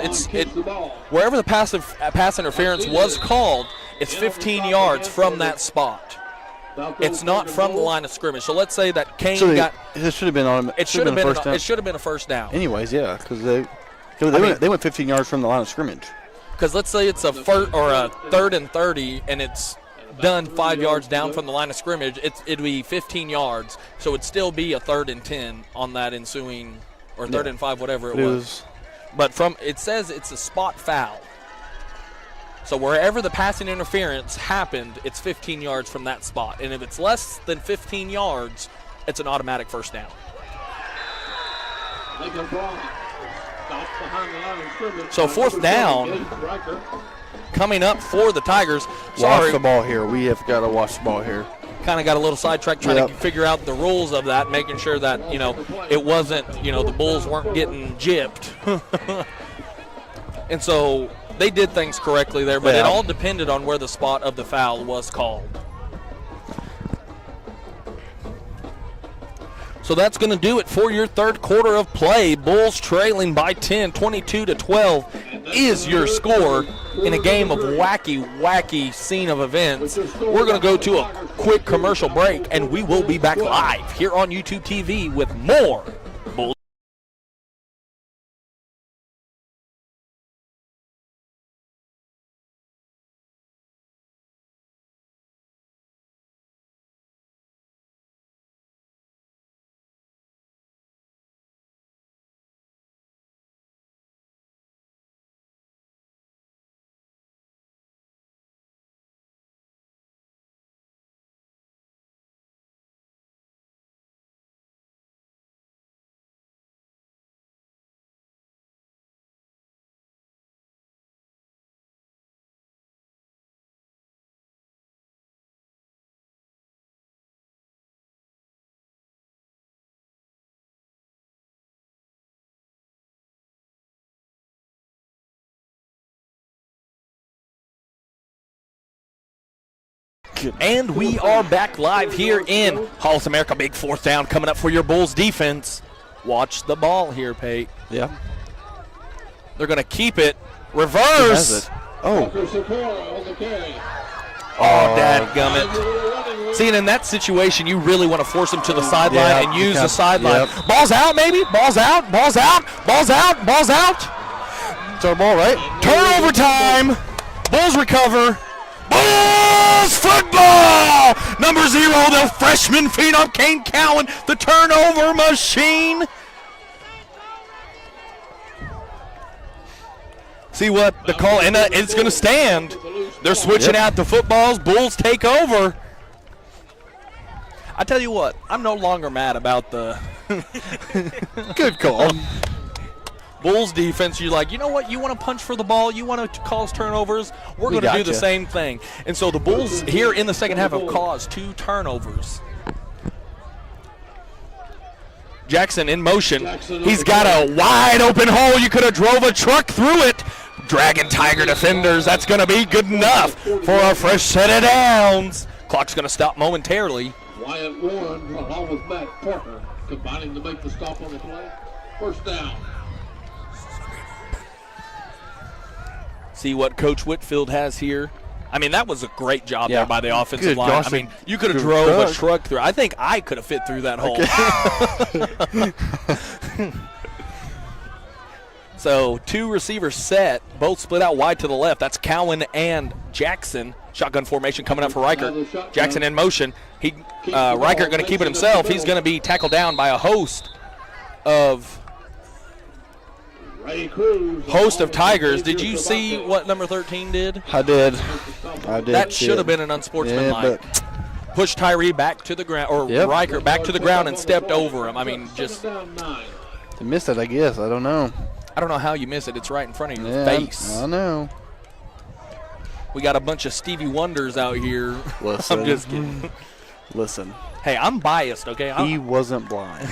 wherever the pass interference was called, it's 15 yards from that spot. It's not from the line of scrimmage. So let's say that Kane It should have been automatic. it should have been first down. It should have been a first down. Anyways, yeah, because they went 15 yards from the line of scrimmage. Because let's say it's a third and 30, and it's done 5 yards down from the line of scrimmage. It'd be 15 yards, so it'd still be a 3rd and 10 on that ensuing, or 3rd and 5, whatever it was. But it says it's a spot foul. So wherever the passing interference happened, it's 15 yards from that spot. And if it's less than 15 yards, it's an automatic first down. Lincoln Braun stops behind the line of scrimmage. So fourth down coming up for the Tigers. Watch the ball here. We have got to watch the ball here. Kind of got a little sidetracked trying to figure out the rules of that, making sure that, it wasn't, the Bulls weren't getting gypped. And so they did things correctly there, but Yeah. it all depended on where the spot of the foul was called. So that's going to do it for your third quarter of play. Bulls trailing by 10, 22-12 is your score in a game of wacky scene of events. We're going to go to a quick commercial break, and we will be back live here on YouTube TV with more Bulls. And we are back live here in Hollis America. Big fourth down coming up for your Bulls defense. Watch the ball here, Pate. Yeah. They're going to keep it. Who has Reverse. it? Oh. Oh, dadgummit. See, and in that situation, you really want to force them to the sideline Yeah, and use okay. the sideline. Yep. Ball's out, maybe. Ball's out. Ball's out. Ball's out. Ball's out. It's our ball, right? Turnover time. Bulls recover. Bulls football! Number 0, the freshman phenom, Kane Cowan, the turnover machine. See what the call, and it's going to stand. They're switching out the footballs. Bulls take over. I tell you what, I'm no longer mad about the Good call. Bulls defense. You're like, you know what? You want to punch for the ball. You want to cause turnovers. We're going to do the gotcha. same thing. And so the Bulls here in the second half have caused 2 turnovers. Jackson in motion. He's got a wide open hole. You could have drove a truck through it. Dragon Tiger defenders. That's going to be good enough for a fresh set of downs. Clock's going to stop momentarily. Wyatt Warren along with Matt Parker combining to make the stop on the play. First down. See what Coach Whitfield has here. I mean, that was a great job there by the offensive Good line. gosh, I mean, you could have good drove a truck. truck through. I think I could have fit through that hole. So 2 receivers set, both split out wide to the left. That's Cowan and Jackson. Shotgun formation coming up for Reichert. Jackson in motion. Reichert going to keep it himself. He's going to be tackled down by a host of Tigers. Did you see what number 13 did? I did. That should have been an unsportsmanlike. Pushed Tyree back to the ground, or Reichert back to the ground and stepped over him. I mean, just They missed it, I guess. I don't know. I don't know how you miss it. It's right in front of your Yeah, face. I know. We got a bunch of Stevie Wonders out here. Listen. I'm just kidding. Listen. Hey, I'm biased, okay? He wasn't blind.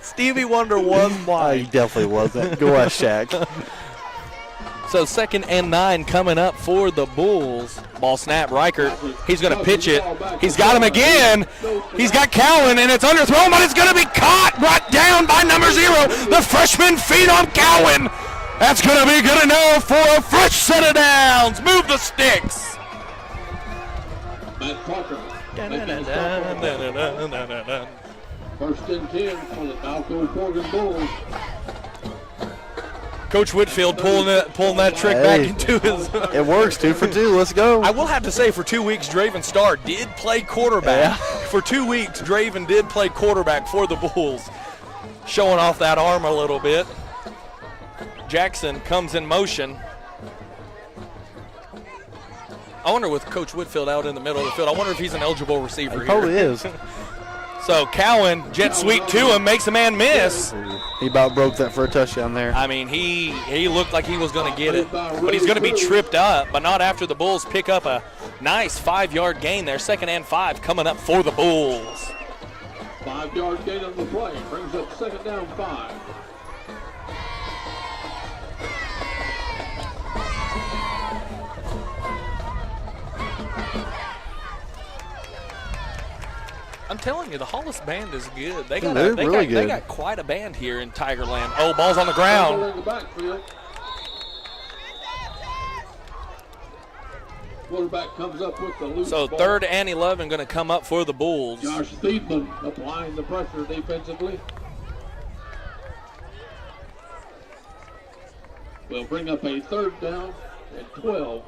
Stevie Wonder was He blind. definitely wasn't. Go ask Shaq. So 2nd and 9 coming up for the Bulls. Ball snap, Reichert. He's going to pitch it. He's got him again. He's got Cowan, and it's underthrown, but it's going to be caught, brought down by number 0, the freshman phenom Cowan. That's going to be good enough for a fresh set of downs. Move the sticks. Matt Parker. making the stop on the play. First and 10 for the Balko-Forgan Bulls. Coach Whitfield pulling that trick back into his. It works. 2 for 2. Let's go. I will have to say, for 2 weeks, Draven Starr did play quarterback. Yeah. For 2 weeks, Draven did play quarterback for the Bulls, showing off that arm a little bit. Jackson comes in motion. I wonder with Coach Whitfield out in the middle of the field, I wonder if he's an eligible receiver He probably here. is. So Cowan, jet sweep to him, makes a man miss. He about broke that for a touchdown there. I mean, he looked like he was going to get it, but he's going to be tripped up, but not after the Bulls pick up a nice 5-yard gain there. 2nd and 5 coming up for the Bulls. 5-yard gain on the play. Brings up 2nd down 5. I'm telling you, the Hollis band is good. They got, they're really they good. got quite a band here in Tigerland. Oh, ball's on the ground. In the backfield. Quarterback comes up with the loose So ball. 3rd and 11 going to come up for the Bulls. Josh Thiedman applying the pressure defensively. We'll bring up a 3rd down and 12.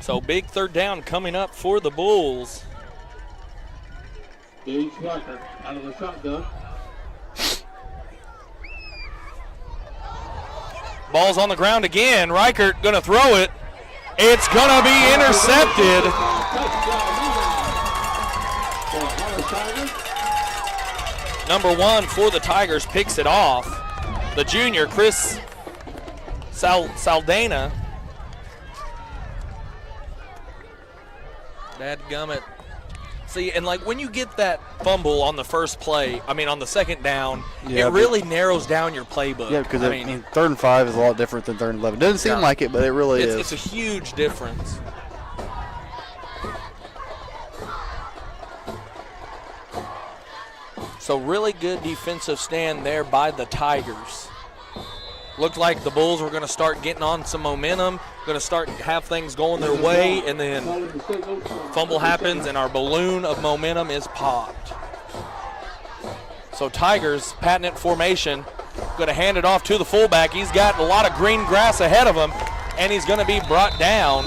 So big 3rd down coming up for the Bulls. Gage Reichert out of the shotgun. Ball's on the ground again. Reichert going to throw it. It's going to be intercepted. Number 1 for the Tigers picks it off. The junior, Chris Saldana. Dadgummit. See, and like when you get that fumble on the first play, I mean on the 2nd down, Yeah, it really narrows down your playbook. Yeah, because I I mean, 3rd and 5 is a lot different than 3rd and 11. Doesn't seem like it, but it really is. It's a huge difference. So really good defensive stand there by the Tigers. Looked like the Bulls were going to start getting on some momentum, going to start have things going their way, and then fumble happens and our balloon of momentum is popped. So Tigers, patented formation, going to hand it off to the fullback. He's got a lot of green grass ahead of him, and he's going to be brought down.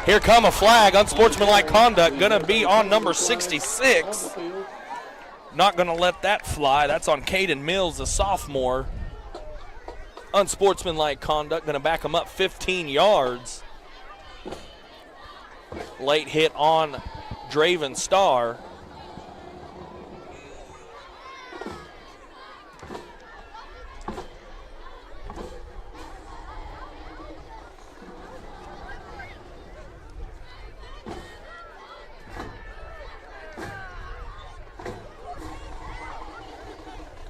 Here come a flag, unsportsmanlike conduct, going to be on number 66. Not going to let that fly. That's on Caden Mills, the sophomore. Unsportsmanlike conduct, going to back him up 15 yards. Late hit on Draven Starr.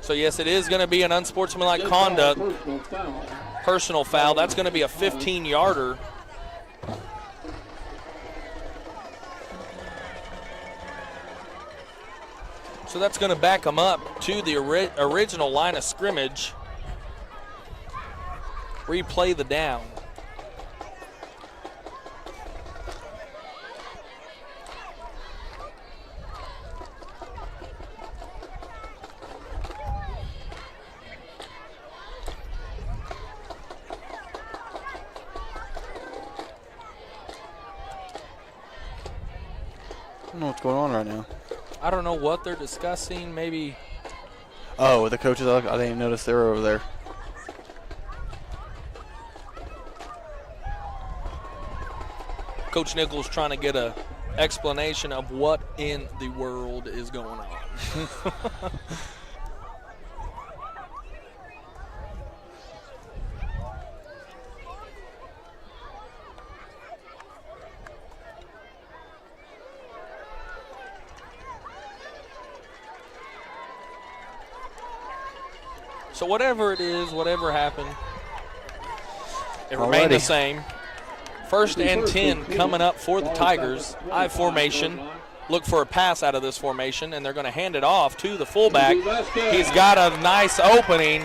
So yes, it is going to be an unsportsmanlike conduct. Personal foul. That's going to be a 15-yarder. So that's going to back them up to the original line of scrimmage. Replay the down. I don't know what's going on right now. I don't know what they're discussing. Maybe. Oh, with the coaches, I didn't even notice they were over there. Coach Nichols trying to get a explanation of what in the world is going on. So whatever it is, whatever happened, it remained the same. 1st and 10 coming up for the Tigers. I formation. Look for a pass out of this formation, and they're going to hand it off to the fullback. He's got a nice opening.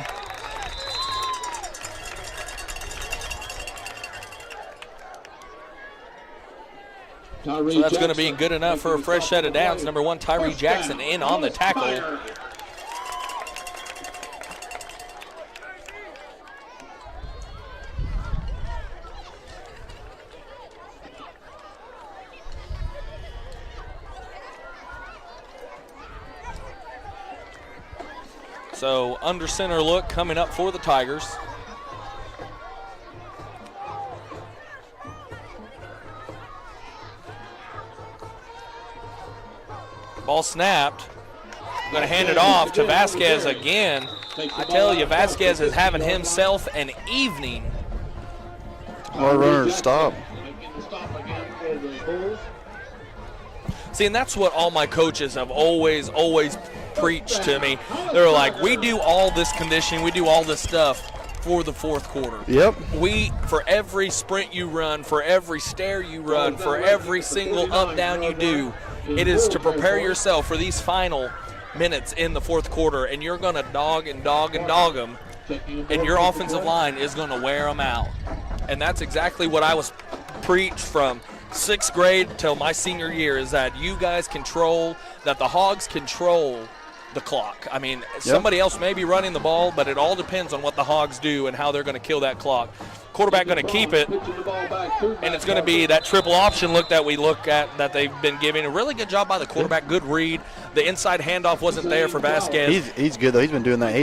So that's going to be good enough for a fresh set of downs. Number 1, Tyree Jackson in on the tackle. So under center look coming up for the Tigers. Ball snapped. Going to hand it off to Vasquez again. I tell you, Vasquez is having himself an evening. Our runner stop. See, and that's what all my coaches have always preached to me. They're like, we do all this conditioning, we do all this stuff for the fourth quarter. Yep. For every sprint you run, for every stair you run, for every single up down you do, it is to prepare yourself for these final minutes in the fourth quarter, and you're going to dog and dog and dog them, and your offensive line is going to wear them out. And that's exactly what I was preached from 6th grade till my senior year, is that you guys control, that the Hogs control the clock. I mean, somebody else may be running the ball, but it all depends on what the Hogs do and how they're going to kill that clock. Quarterback going to keep it, and it's going to be that triple option look that we look at that they've been giving. A really good job by the quarterback, good read. The inside handoff wasn't there for Vasquez. He's good, though. He's been doing that.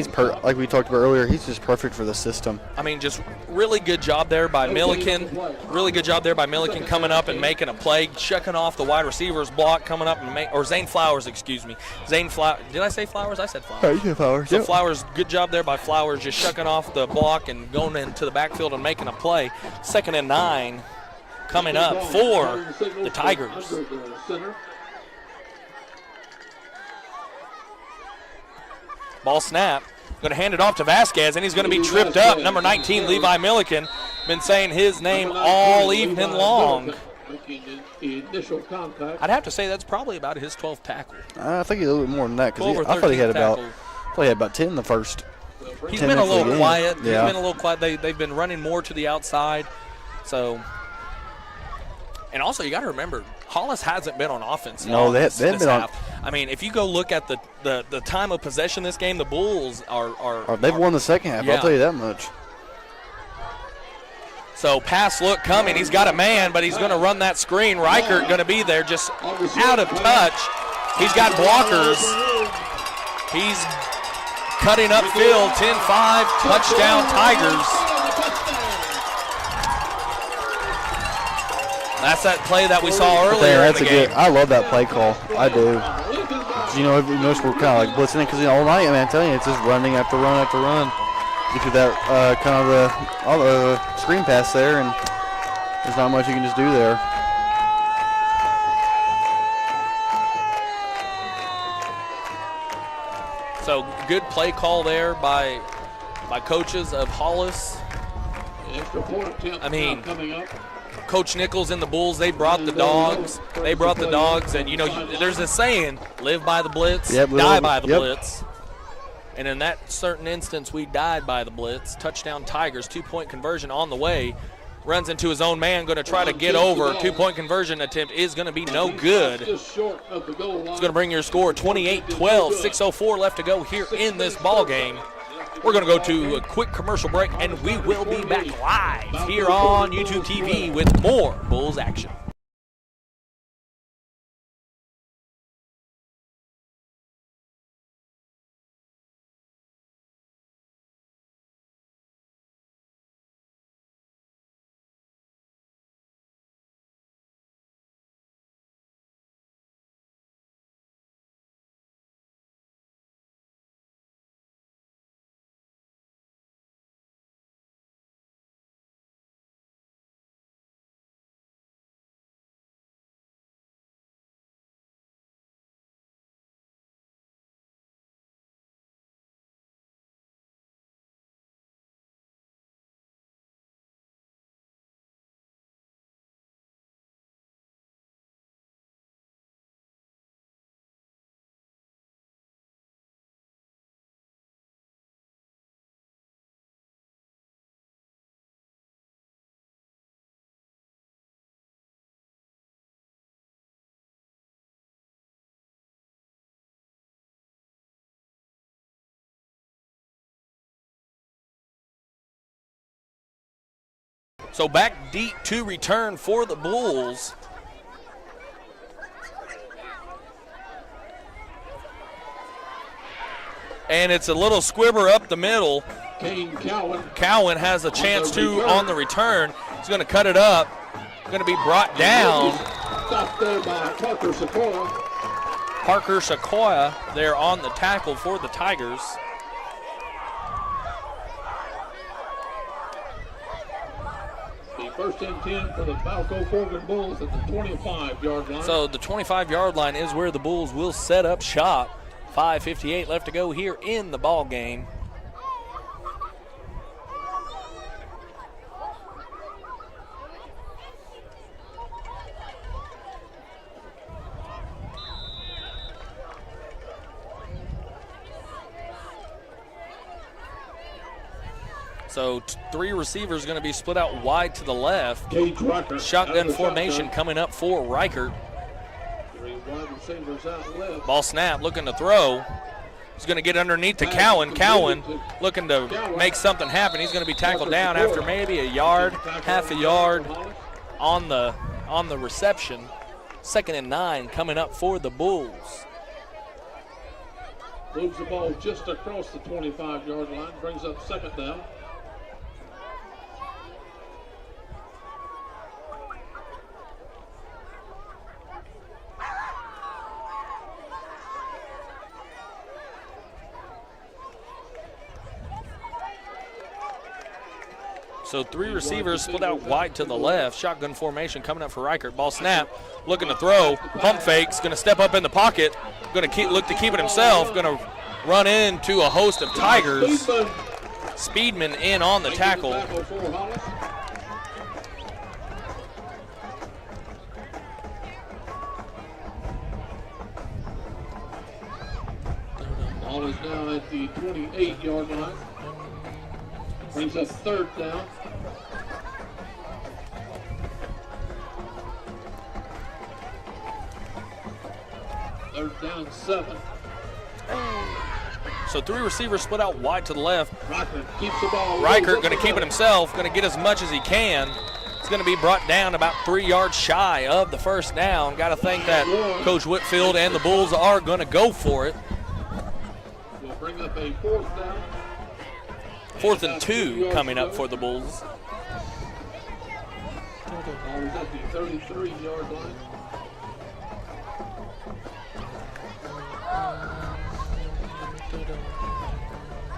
Like we talked about earlier, he's just perfect for the system. I mean, just really good job there by Milliken. Really good job there by Milliken coming up and making a play, checking off the wide receiver's block, coming up and or Zane Flowers, excuse me. Zane Flowers. Did I say Flowers? I said Flowers. Oh, you said Flowers. So Flowers, good job there by Flowers, just shucking off the block and going into the backfield and making a play. 2nd and 9 coming up for the Tigers. Ball snap. Going to hand it off to Vasquez, and he's going to be tripped up. Number 19, Levi Milliken. Been saying his name all evening long. I'd have to say that's probably about his 12th tackle. I think he's a little bit more than that, because I thought he had about 10 in the first. He's been a little quiet. He's been a little quiet. They've been running more to the outside. So, and also you got to remember, Hollis hasn't been on offense. No, they've been half. I mean, if you go look at the time of possession this game, the Bulls are they've won the second half. Yeah. I'll tell you that much. So pass look coming. He's got a man, but he's going to run that screen. Reichert going to be there, just out of touch. He's got blockers. He's cutting upfield. 10-5, touchdown Tigers. That's that play that we saw earlier in the game. I love that play call. I do. You know, we're kind of like blitzing it, because all night, man, I'm telling you, it's just running after run after run. Get you that kind of the screen pass there, and there's not much you can just do there. So good play call there by coaches of Hollis. I mean, Coach Nichols and the Bulls, they brought the dogs. They brought the dogs, and, you know, there's a saying, live by the blitz, die by the blitz. And in that certain instance, we died by the blitz. Touchdown Tigers, 2-point conversion on the way. Runs into his own man, going to try to get over. 2-point conversion attempt is going to be no good. It's going to bring your score 28-12, 6:04 left to go here in this ball game. We're going to go to a quick commercial break, and we will be back live here on YouTube TV with more Bulls action. So back deep to return for the Bulls. And it's a little squibber up the middle. Cowan has a chance to on the return. He's going to cut it up. Going to be brought down. Stopped there by Parker Sequoia. Parker Sequoia there on the tackle for the Tigers. First and 10 for the Balko-Forgan Bulls at the 25-yard line. So the 25-yard line is where the Bulls will set up shop. 5:58 left to go here in the ball game. So three receivers going to be split out wide to the left. Gage Reichert. Shotgun formation coming up for Reichert. 3 wide receivers out left. Ball snap, looking to throw. He's going to get underneath to Cowan. Cowan looking to make something happen. He's going to be tackled down after maybe a yard, half a yard on the reception. 2nd and 9 coming up for the Bulls. Moves the ball just across the 25-yard line. Brings up 2nd down. So 3 receivers split out wide to the left. Shotgun formation coming up for Reichert. Ball snap, looking to throw. Pump fakes, going to step up in the pocket. Going to look to keep it himself. Going to run into a host of Tigers. Speedman in on the tackle. Ball is now at the 28-yard line. Brings up 3rd down. Third down, 7. So 3 receivers split out wide to the left. Reichert keeps the ball. Reichert going to keep it himself, going to get as much as he can. It's going to be brought down about 3 yards shy of the 1st down. Got to think that Coach Whitfield and the Bulls are going to go for it. We'll bring up a 4th down. 4th and 2 coming up for the Bulls. Ball is at the 33-yard line.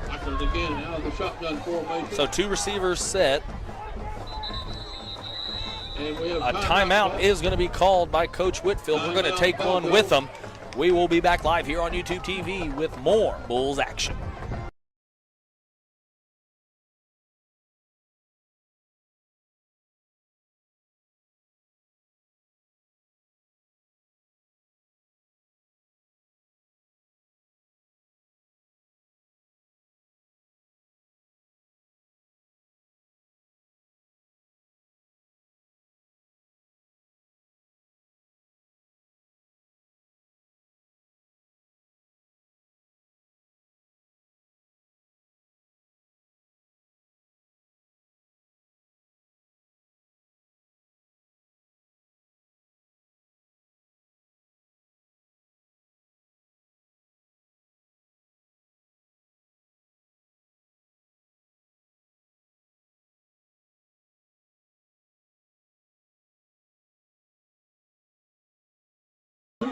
Reichert again out of the shotgun formation. So 2 receivers set. And we have A timeout is going to be called by Coach Whitfield. We're going to take one with them. We will be back live here on YouTube TV with more Bulls action.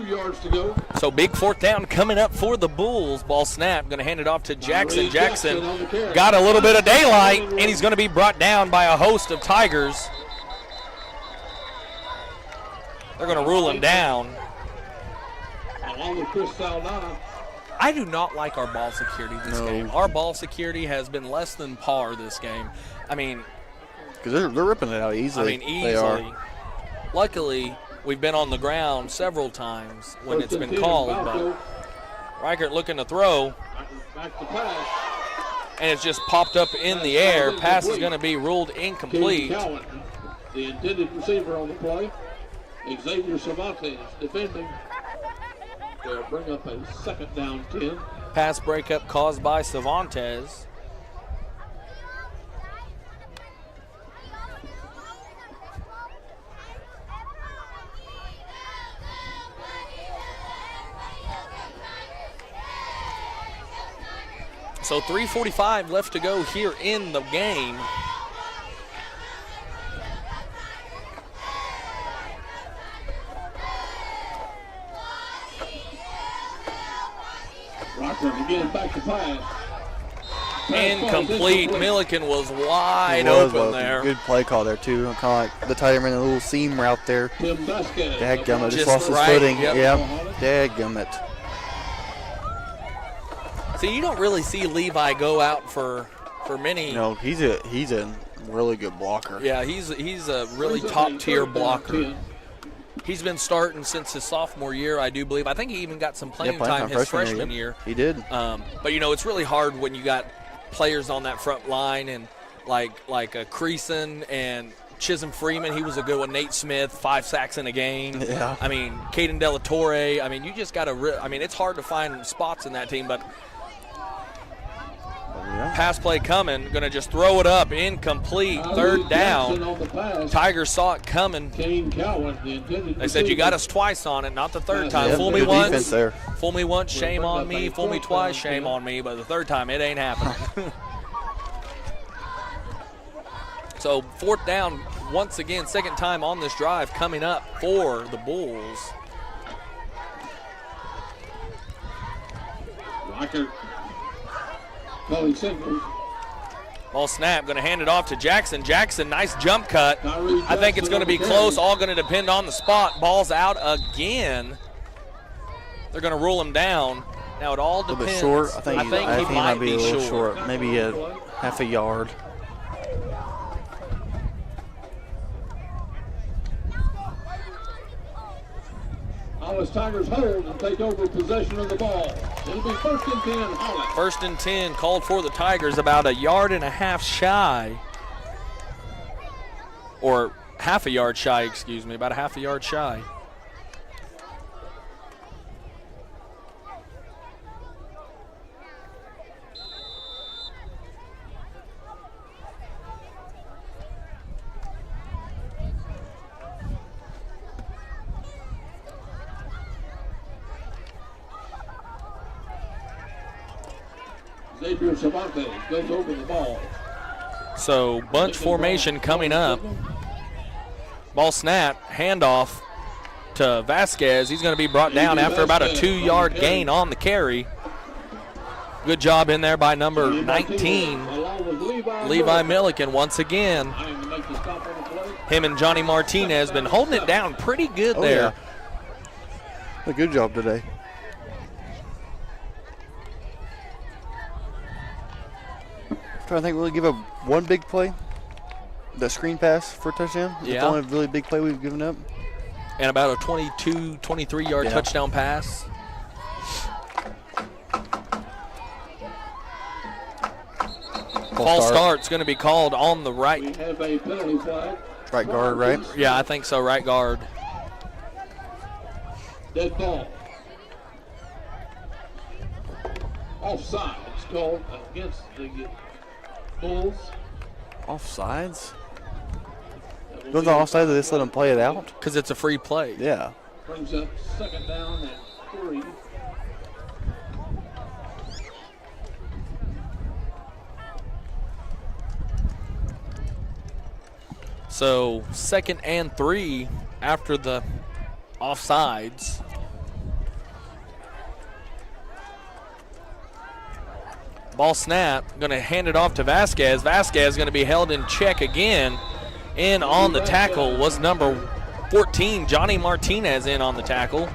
Yards to go. So big 4th down coming up for the Bulls. Ball snap, going to hand it off to Jackson. Jackson got a little bit of daylight, and he's going to be brought down by a host of Tigers. They're going to rule him down. Along with Chris Saldana. I do not like our ball security this game. Our ball security has been less than par this game. I mean, because they're ripping it out easily. Easily. They are. Luckily, we've been on the ground several times when it's been called, but Reichert looking to throw, Back to pass. and it's just popped up in the air. Pass is going to be ruled incomplete. Cowan, the intended receiver on the play. Xavier Cervantes defending. They'll bring up a 2nd down 10. Pass breakup caused by Cervantes. So 3:45 left to go here in the game. Reichert again back to pass. Incomplete. Milliken was wide open there. Good play call there, too. Kind of like the tight end ran a little seam route there. Tim Vasquez. Dadgummit, just Just lost his right, footing. yep. Yeah, dadgummit. See, you don't really see Levi go out for many. You know, he's a really good blocker. Yeah, he's a really top tier blocker. He's been starting since his sophomore year, I do believe. I think he even got some playing time his freshman year. He did. But you know, it's really hard when you got players on that front line, and like a Creason and Chisholm Freeman. He was a good one. Nate Smith, 5 sacks in a game. Yeah. I mean, Caden De La Torre. I mean, you just got to – I mean, it's hard to find spots in that team, but pass play coming. Going to just throw it up. Incomplete. Third down. Tigers saw it coming. They said, you got us twice on it, not the third time. Yeah, Fool me good once. defense there. Fool me once, shame on me. Fool me twice, shame on me. But the third time, it ain't happening. So 4th down, once again, second time on this drive coming up for the Bulls. Riker. Kelly Singles. Ball snap, going to hand it off to Jackson. Jackson, nice jump cut. I think it's going to be close, all going to depend on the spot. Ball's out again. They're going to rule him down. Now it all depends. A little bit short. I think he might be a little short. Maybe a half a yard. Hollis Tigers hold and take over possession of the ball. It'll be 1st and 10, Hollis. 1st and 10 called for the Tigers, about a yard and a half shy. Or half a yard shy, excuse me, about a half a yard shy. Xavier Cervantes goes over the ball. So bunch formation coming up. Ball snap, handoff to Vasquez. He's going to be brought down after about a 2-yard gain on the carry. Good job in there by number 19, Levi Milliken once again. Him and Johnny Martinez been holding it down pretty good there. Yeah. A good job today. Trying to think, will we give up one big play? The screen pass for a touchdown? Is it the only really big play we've given up? And about a 22, 23-yard touchdown pass. False start's going to be called on the right. We have a penalty flag. Right guard, right? Yeah, I think so, right guard. Dead ball. Offside. It's called against the Bulls. Offsides? Goes on offside, they just let them play it out? Because it's a free play. Yeah. Brings up 2nd down and 3. So 2nd and 3 after the offsides. Ball snap, going to hand it off to Vasquez. Vasquez going to be held in check again. In on the tackle was number 14, Johnny Martinez in on the tackle.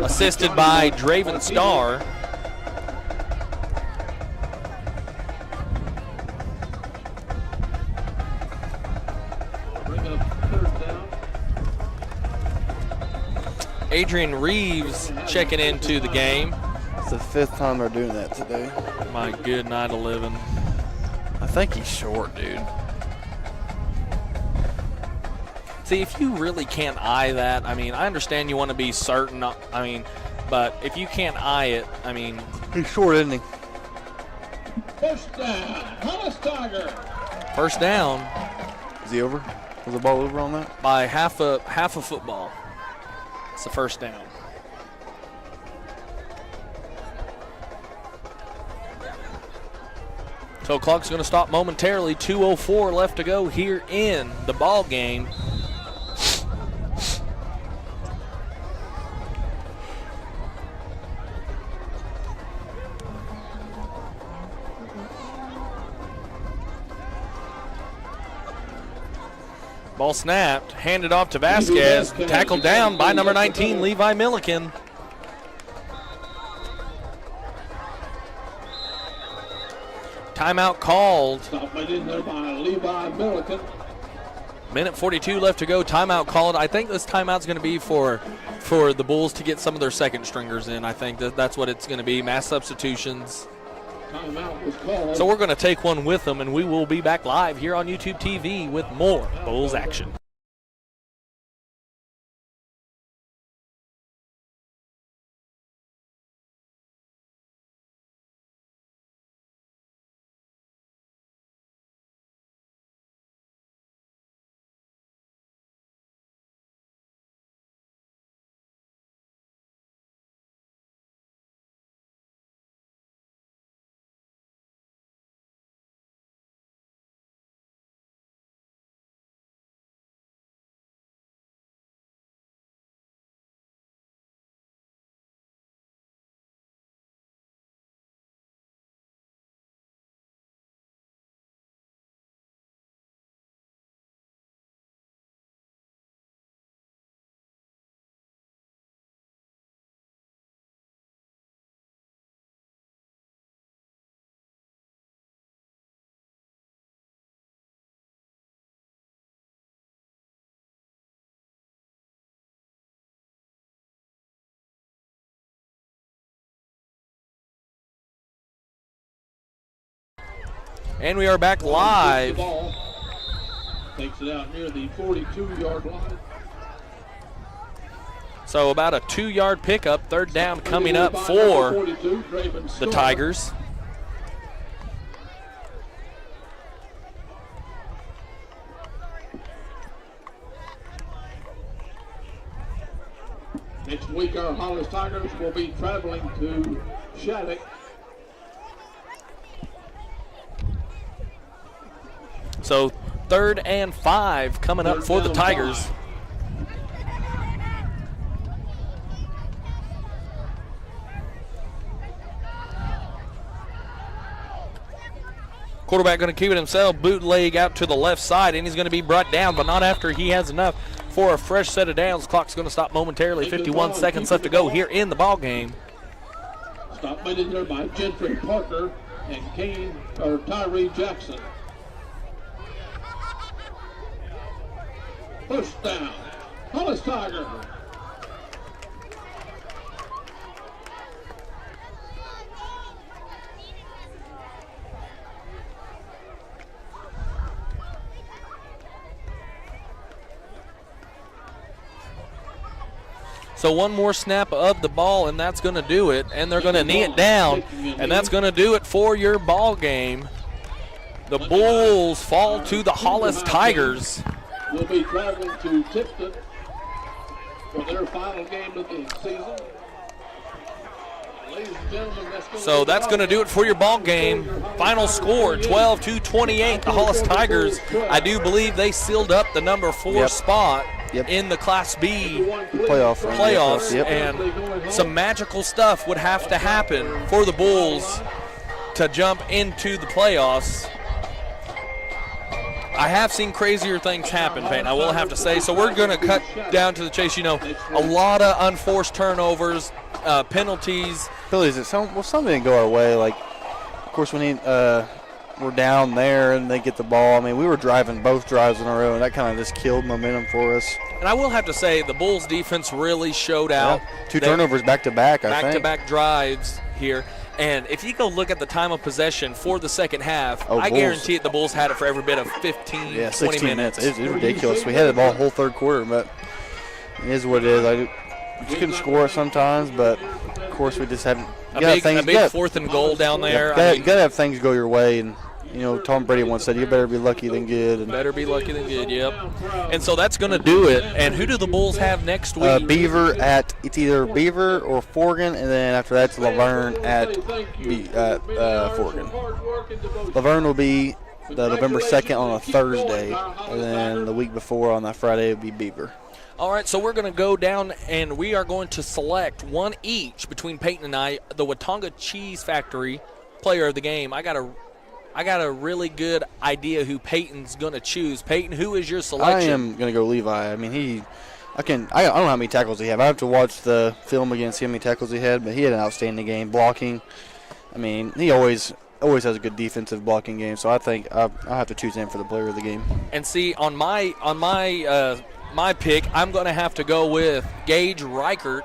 Assisted by Draven Starr. Adrian Reeves checking into the game. It's the 5th time they're doing that today. My good night 11. I think he's short, dude. See, if you really can't eye that, I mean, I understand you want to be certain, I mean, but if you can't eye it, I mean. He's short, isn't he? 1st down, Hollis Tiger. 1st down. Is he over? Was the ball over on that? By half a football. It's the 1st down. So clock's going to stop momentarily. 2:04 left to go here in the ball game. Ball snapped, handed off to Vasquez, tackled down by number 19, Levi Milliken. Timeout called. Stopped in there by Levi Milliken. Minute 42 left to go. Timeout called. I think this timeout's going to be for the Bulls to get some of their second stringers in. I think that's what it's going to be. Mass substitutions. Timeout was called. So we're going to take one with them, and we will be back live here on YouTube TV with more Bulls action. And we are back live. Takes it out near the 42-yard line. So about a 2-yard pickup, third down coming up for the Tigers. Next week, our Hollis Tigers will be traveling to Shattuck. So 3rd and 5 coming up for the Tigers. Quarterback going to keep it himself, bootleg out to the left side, and he's going to be brought down, but not after he has enough for a fresh set of downs. Clock's going to stop momentarily. 51 seconds left to go here in the ball game. Stop made in there by Gentry Parker and Tyree Jackson. First down, Hollis Tigers. So one more snap of the ball, and that's going to do it. And they're going to knee it down, and that's going to do it for your ball game. The Bulls fall to the Hollis Tigers. Will be traveling to Tipton for their final game of the season. Ladies and gentlemen, so that's going to do it for your ball game. Final score, 12-28. The Hollis Tigers, I do believe they sealed up the number 4 spot in the Class B playoffs. And some magical stuff would have to happen for the Bulls to jump into the playoffs. I have seen crazier things happen, Payne, I will have to say. So we're going to cut down to the chase. You know, a lot of unforced turnovers, penalties. Something didn't go our way. Like, of course, when we're down there and they get the ball, I mean, we were driving both drives in a row, and that kind of just killed momentum for us. And I will have to say, the Bulls' defense really showed out. 2 turnovers back-to-back, I think. Back-to-back drives here. And if you go look at the time of possession for the second half, I guarantee it the Bulls had it for every bit of 15, 20 minutes. It's ridiculous. We had the ball whole third quarter, but it is what it is. We couldn't score sometimes, but, of course, we just haven't. A big 4th and goal down there. You got to have things go your way. And, you know, Tom Brady once said, you better be lucky than good. And better be lucky than good, yep. And so that's going to do it. And who do the Bulls have next week? It's either Beaver or Forgan, and then after that it's Laverne at Forgan. Laverne will be the November 2nd on a Thursday, and then the week before on that Friday will be Beaver. All right, so we're going to go down, and we are going to select one each between Peyton and I, the Watonga Cheese Factory player of the game. I got a really good idea who Peyton's going to choose. Peyton, who is your selection? I am going to go Levi. I mean, I don't know how many tackles he had. I have to watch the film again, see how many tackles he had, but he had an outstanding game. Blocking, I mean, he always has a good defensive blocking game, so I think I'll have to choose him for the player of the game. And see, on my pick, I'm going to have to go with Gage Reichert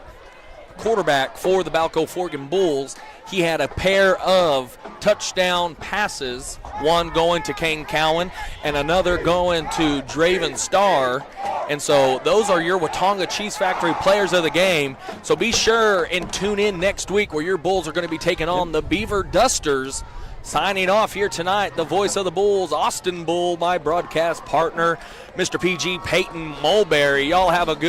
quarterback for the Balko-Forgan Bulls. He had a pair of touchdown passes, one going to Kane Cowan and another going to Draven Starr. And so those are your Watonga Cheese Factory players of the game. So be sure and tune in next week where your Bulls are going to be taking on the Beaver Dusters. Signing off here tonight, the voice of the Bulls, Austin Bull, my broadcast partner, Mr. PG Peyton Mulberry. Y'all have a good